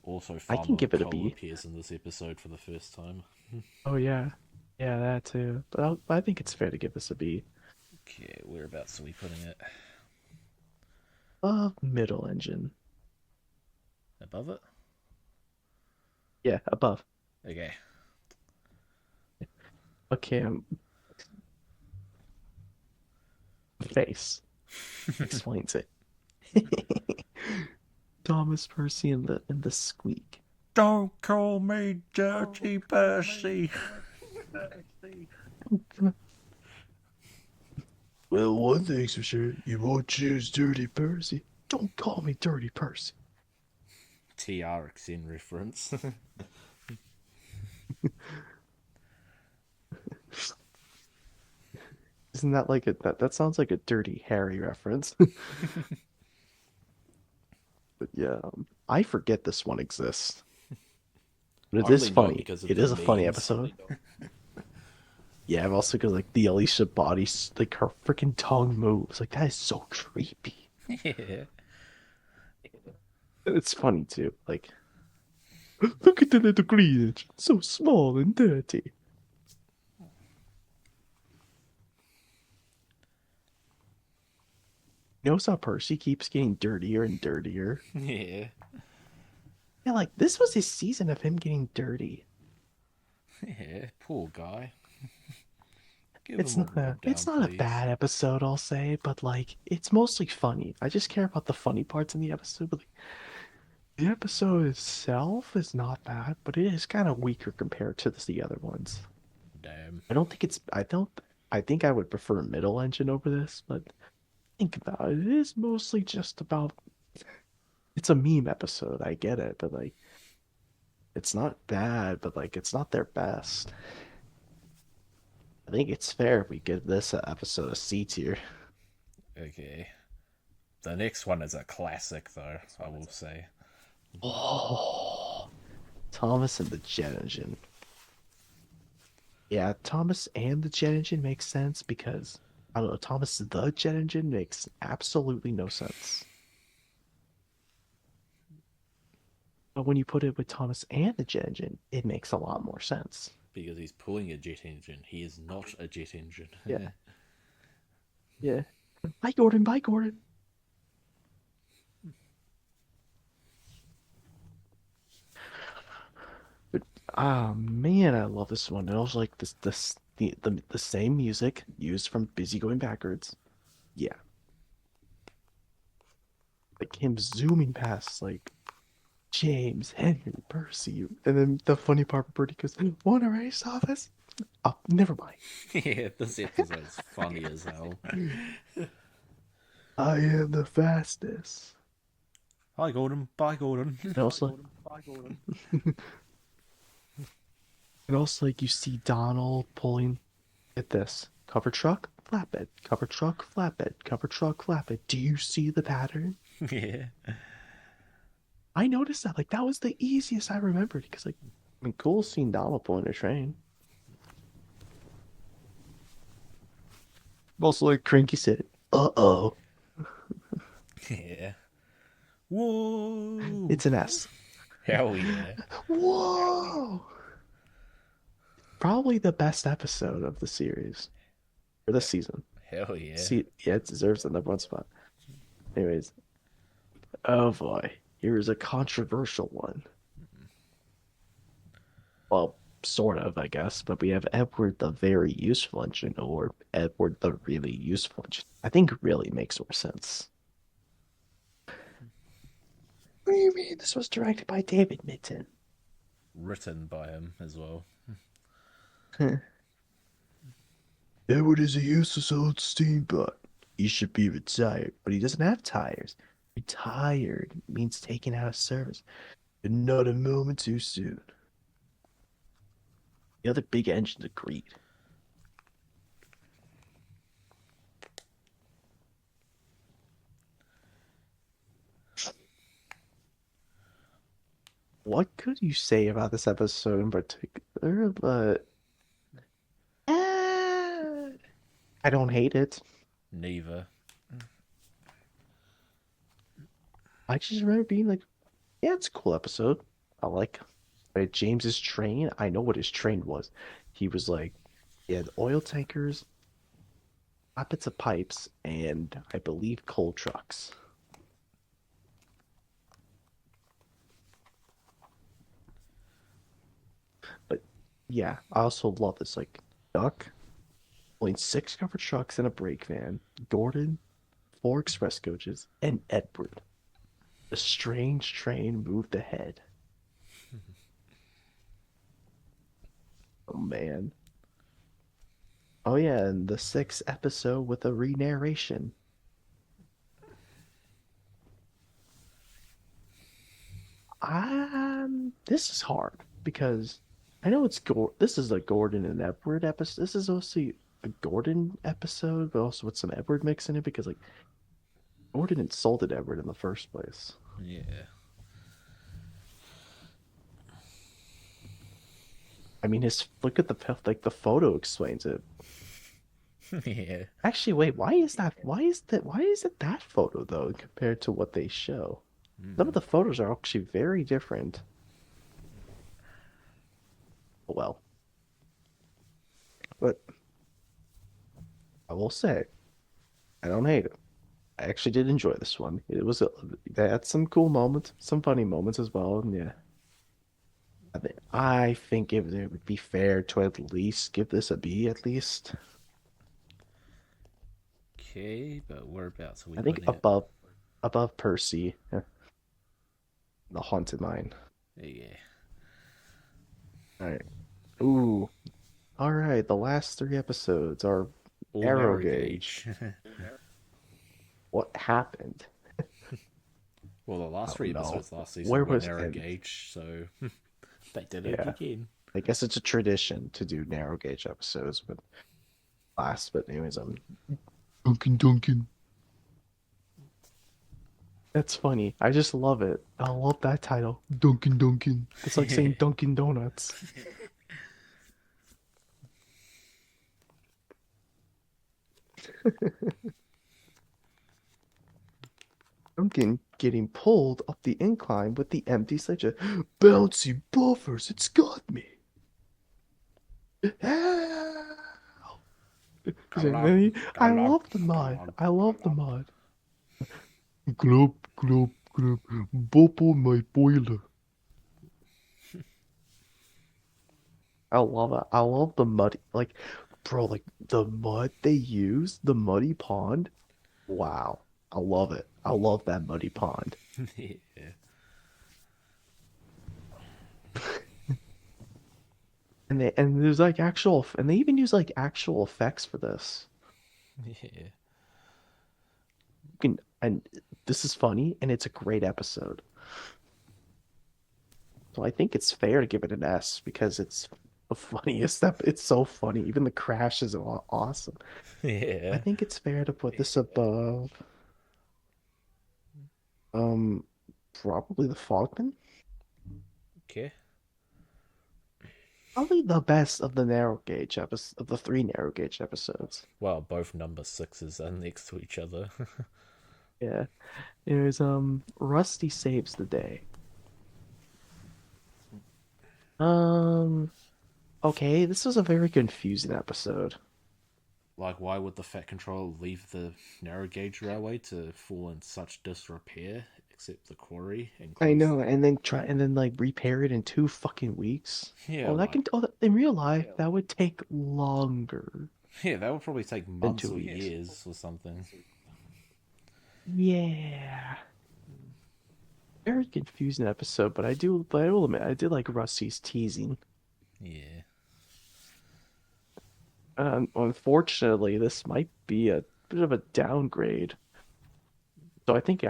Also, I can Farmer give it a Cole B. appears in this episode for the first time. Oh yeah, yeah, that too. But I think it's fair to give this a B. Okay, whereabouts are we putting it? Middle engine. Above it? Yeah, above. Okay. Okay, face explains it. Thomas Percy and the squeak. Don't call me Dirty Percy. Well, one thing's for sure, you won't choose Dirty Percy. Don't call me Dirty Percy. TRXN reference. Isn't that like that sounds like a Dirty Harry reference? But yeah, I forget this one exists. But it I is only know funny. because of It the is a funny memes. episode. Yeah, I've also got like the Alicia body, like her freaking tongue moves. Like that is so creepy. Yeah. It's funny too. Like, look at the little creature, so small and dirty. Notice how Percy keeps getting dirtier and dirtier. Yeah. Yeah, like this was his season of him getting dirty. Yeah. Poor guy. Give It's him a not rub it's down, not a please. bad episode, I'll say, but like it's mostly funny. I just care about the funny parts in the episode. But like, the episode itself is not bad, but it is kind of weaker compared to the other ones. Damn. I don't think it's. I don't. I think I would prefer Middle Engine over this, but think about it. It is mostly just about. It's a meme episode. I get it, but like, it's not bad, but like, it's not their best. I think it's fair if we give this episode a C tier. Okay. The next one is a classic, though, I will say. Oh, Thomas and the Jet Engine. Yeah, Thomas and the Jet Engine makes sense because I don't know. Thomas the Jet Engine makes absolutely no sense. But when you put it with Thomas and the jet engine, it makes a lot more sense. Because he's pulling a jet engine. He is not a jet engine. Yeah. Yeah. Bye, Gordon. Bye, Gordon. But man, I love this one. It was like the same music used from Busy Going Backwards. Yeah. Like him zooming past like James, Henry, Percy, and then the funny part where Bertie goes, "Want a race, office?" Oh, never mind. Yeah, this episode's funny as hell. I am the fastest. Hi, Gordon. Bye, Gordon. And also, and also, like you see Donald pulling at this cover truck, flatbed, cover truck, flatbed, cover truck, flatbed. Do you see the pattern? Yeah. I noticed that. Like that was the easiest I remembered because, like, I mean, cool seeing Donald pulling a train. Also, like Cranky said, "Uh-oh." Yeah. Whoa. It's an S. Hell yeah. Whoa! Probably the best episode of the series or the season. Hell yeah. See, yeah, it deserves the number one spot. Anyways, oh boy, here's a controversial one. Well, sort of, I guess, but we have Edward the Very Useful Engine or Edward the Really Useful Engine. I think really makes more sense. What do you mean? This was directed by David Mitton. Written by him as well. Edward is a useless old steamboat. He should be retired, but he doesn't have tires. Retired means taken out of service, and not a moment too soon. The other big engines agreed. What could you say about this episode in particular? But I don't hate it. Neither. I just remember being like, yeah, it's a cool episode. I like James's train. I know what his train was. He was like, he had oil tankers, bits of pipes, and I believe coal trucks. But yeah, I also love this. Like, Duck, only 6 covered trucks and a brake van, Gordon, 4 express coaches, and Edward. The strange train moved ahead. Oh man. Oh yeah, and the 6th episode with a re-narration. This is hard because I know this is a Gordon and Edward episode. This is also a Gordon episode, but also with some Edward mix in it because like Gordon insulted Edward in the first place. Yeah. I mean, his look at the photo explains it. Yeah. Actually, wait, why is that? Why is it that photo though compared to what they show? Some of the photos are actually very different. Well, but I will say, I don't hate it. I actually did enjoy this one. They had some cool moments, some funny moments as well, and yeah. I think it would be fair to at least give this a B at least. Okay, but whereabouts are we I think putting it? above Percy, the Haunted Mine. Yeah. All right. Ooh. All right. The last three episodes are All narrow narrow gauge. gauge. What happened? Well, the last Oh, three no. episodes last season Where were was narrow End? gauge, so they did it Yeah. again. I guess it's a tradition to do narrow gauge episodes, but last. But anyways, Duncan. That's funny. I just love it. I love that title, Duncan. It's like saying Dunkin' Donuts. Duncan getting pulled up the incline with the empty sledge. Bouncy buffers, it's got me. Help. I love the mod. I love the mod. Glub, glub, glub. Bop on my boiler. I love it. I love the muddy, like, bro, like the mud they use, the muddy pond. Wow. I love it. I love that muddy pond. Yeah. And there's like and they even use like actual effects for this. Yeah. And this is funny and it's a great episode. So I think it's fair to give it an S because it's the funniest step. It's so funny. Even the crash is awesome. I Yeah. think it's fair to put this above um probably the Fogman. Okay. Probably the best of the narrow gauge episode of the three narrow gauge episodes. Well, both number sixes are next to each other. Yeah. There's Rusty saves the day. Um okay, this was a very confusing episode. Like, why would the Fat Controller leave the narrow gauge railway to fall in such disrepair, except the quarry and I close? know, and then like repair it in 2 fucking weeks. Yeah, Oh, that can. like, Oh, in real life, that would take longer yeah, that would probably take than months two or weeks. years or something. Yeah, very confusing episode, but I will admit, I did like Rusty's teasing. Yeah. Unfortunately, this might be a bit of a downgrade. So I think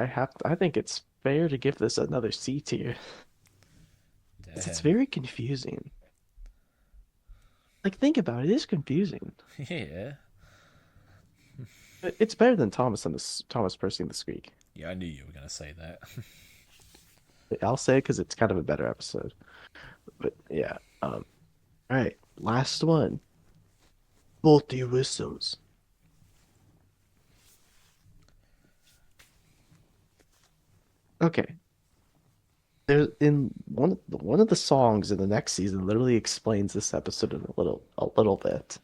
it's fair to give this another C tier. It's Damn. very confusing. Like, think about it, it is confusing. Yeah. It's better than Thomas Percy and the Squeak. Yeah, I knew you were going to say that. I'll say it because it's kind of a better episode. But yeah. All right. Last one. Multi whistles. Okay. There's in one of the songs in the next season literally explains this episode in a little bit.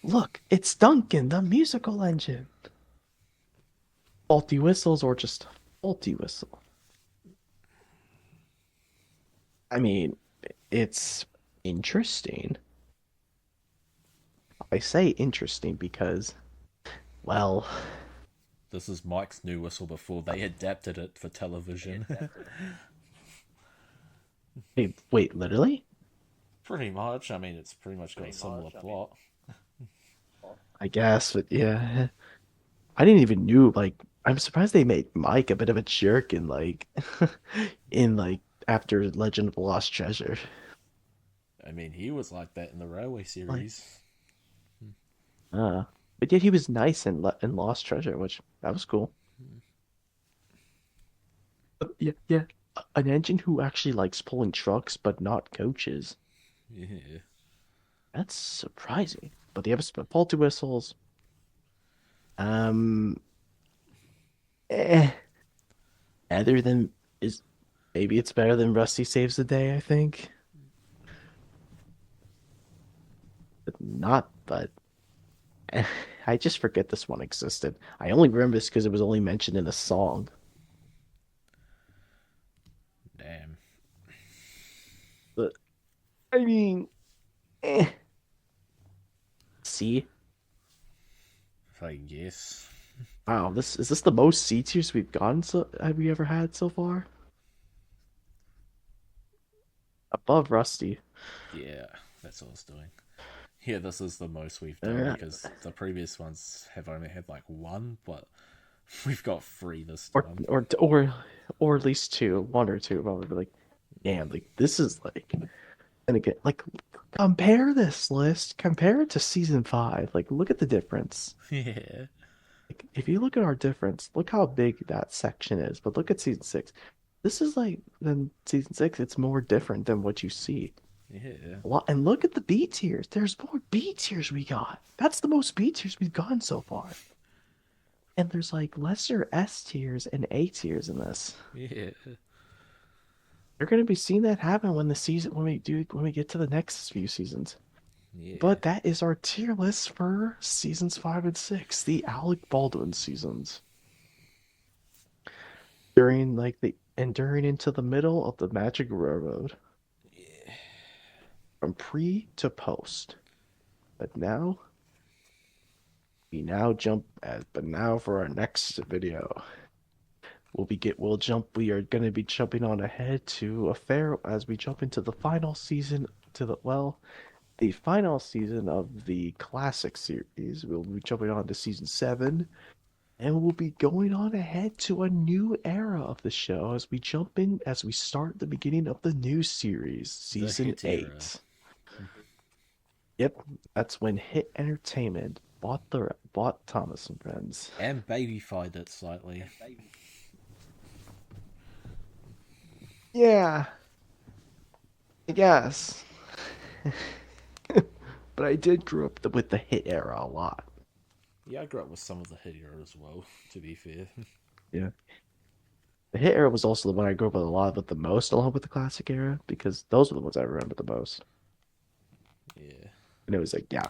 Look, it's Duncan, the musical engine. Faulty whistles or just faulty whistle. I mean, it's interesting. I say interesting because, well, This is Mike's new whistle before they adapted it for television. wait, literally? Pretty much. I mean, it's pretty much got a similar plot. I guess, but yeah. I didn't even knew like I'm surprised they made Mike a bit of a jerk in like in like after Legend of the Lost Treasure. I mean, he was like that in the Railway series. Uh, but yet he was nice in Lost Treasure, which that was cool. Yeah, an engine who actually likes pulling trucks but not coaches. Yeah. That's surprising. But the episode faulty whistles. Um, eh, Other than is maybe it's better than Rusty Saves the Day, I think. But not, but I just forget this one existed. I only remember this because it was only mentioned in a song. Damn. But I mean, eh. See, I guess. wow, this is this the most C tiers we've gotten so have we ever had so far? Above Rusty. Yeah, that's what I was doing. Yeah, this is the most we've done Uh, because the previous ones have only had like one, but we've got three this or time. or at least two, one or two. Probably like, damn, like this is like, and again, like compare this list, compare it to season 5. Like, look at the difference. Yeah. Like, if you look at our difference, look how big that section is. But look at season 6. This is like than season 6. It's more different than what you see. Yeah. A lot, and look at the B tiers. There's more B tiers we got. That's the most B tiers we've gotten so far. And there's like lesser S tiers and A tiers in this. Yeah. You're gonna be seeing that happen when we get to the next few seasons. Yeah. But that is our tier list for seasons 5 and 6, the Alec Baldwin seasons. During into the middle of the Magic Railroad. Yeah. From pre to post. But now we now jump at but now for our next video. We are gonna be jumping on ahead to a fair as we jump into the final season the final season of the classic series. We'll be jumping on to season 7, and we'll be going on ahead to a new era of the show as we start the beginning of the new series, season Hit era. 8. Yep, that's when Hit Entertainment bought Thomas and Friends. And babyfied it slightly. Yeah, I guess. But I did grow up with the Hit era a lot. Yeah, I grew up with some of the Hit era as well, to be fair. Yeah. The Hit era was also the one I grew up with a lot with the most, along with the classic era, because those are the ones I remember the most. Yeah. And it was like, yeah,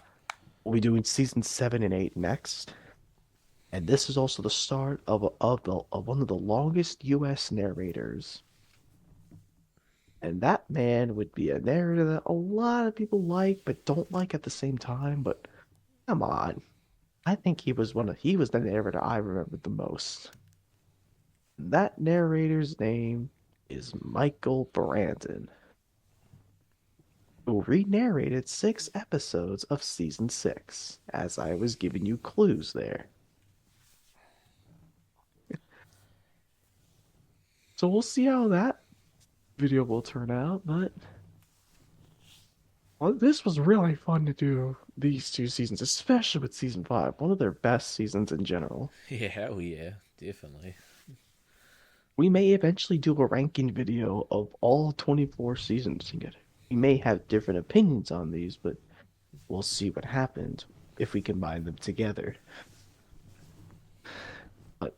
we'll be doing season 7 and 8 next. And this is also the start of one of the longest U.S. narrators. And that man would be a narrator that a lot of people like, but don't like at the same time. But come on. I think he was the narrator I remembered the most. That narrator's name is Michael Brandon, who re-narrated 6 episodes of season 6, as I was giving you clues there. So we'll see how that video will turn out, but this was really fun to do these 2 seasons, especially with season 5, one of their best seasons in general. Yeah, hell yeah, definitely. We may eventually do a ranking video of all 24 seasons together. We may have different opinions on these, but we'll see what happens if we combine them together. But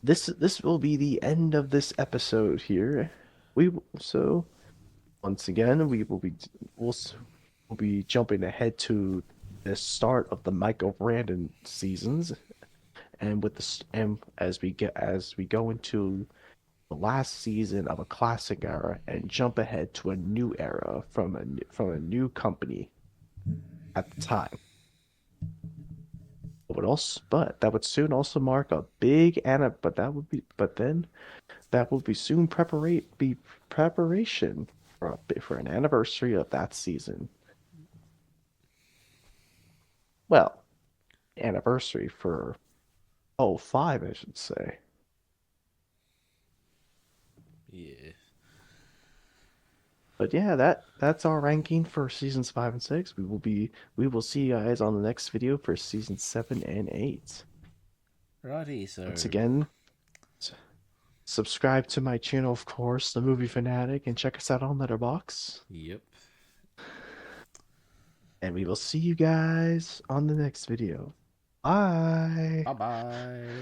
this will be the end of this episode here. So once again we'll be jumping ahead to the start of the Michael Brandon seasons, and as we go into the last season of a classic era and jump ahead to a new era from a new company at the time. But that would soon also mark a big but then that will be soon preparation for an anniversary of that season. Well, anniversary for 05, I should say. Yeah. But yeah, that's our ranking for seasons 5 and 6. We will see you guys on the next video for season 7 and 8. Righty, so... Once again, Subscribe to my channel, of course, The Movie Fanatic, and check us out on Letterboxd. Yep. And we will see you guys on the next video. Bye. Bye bye.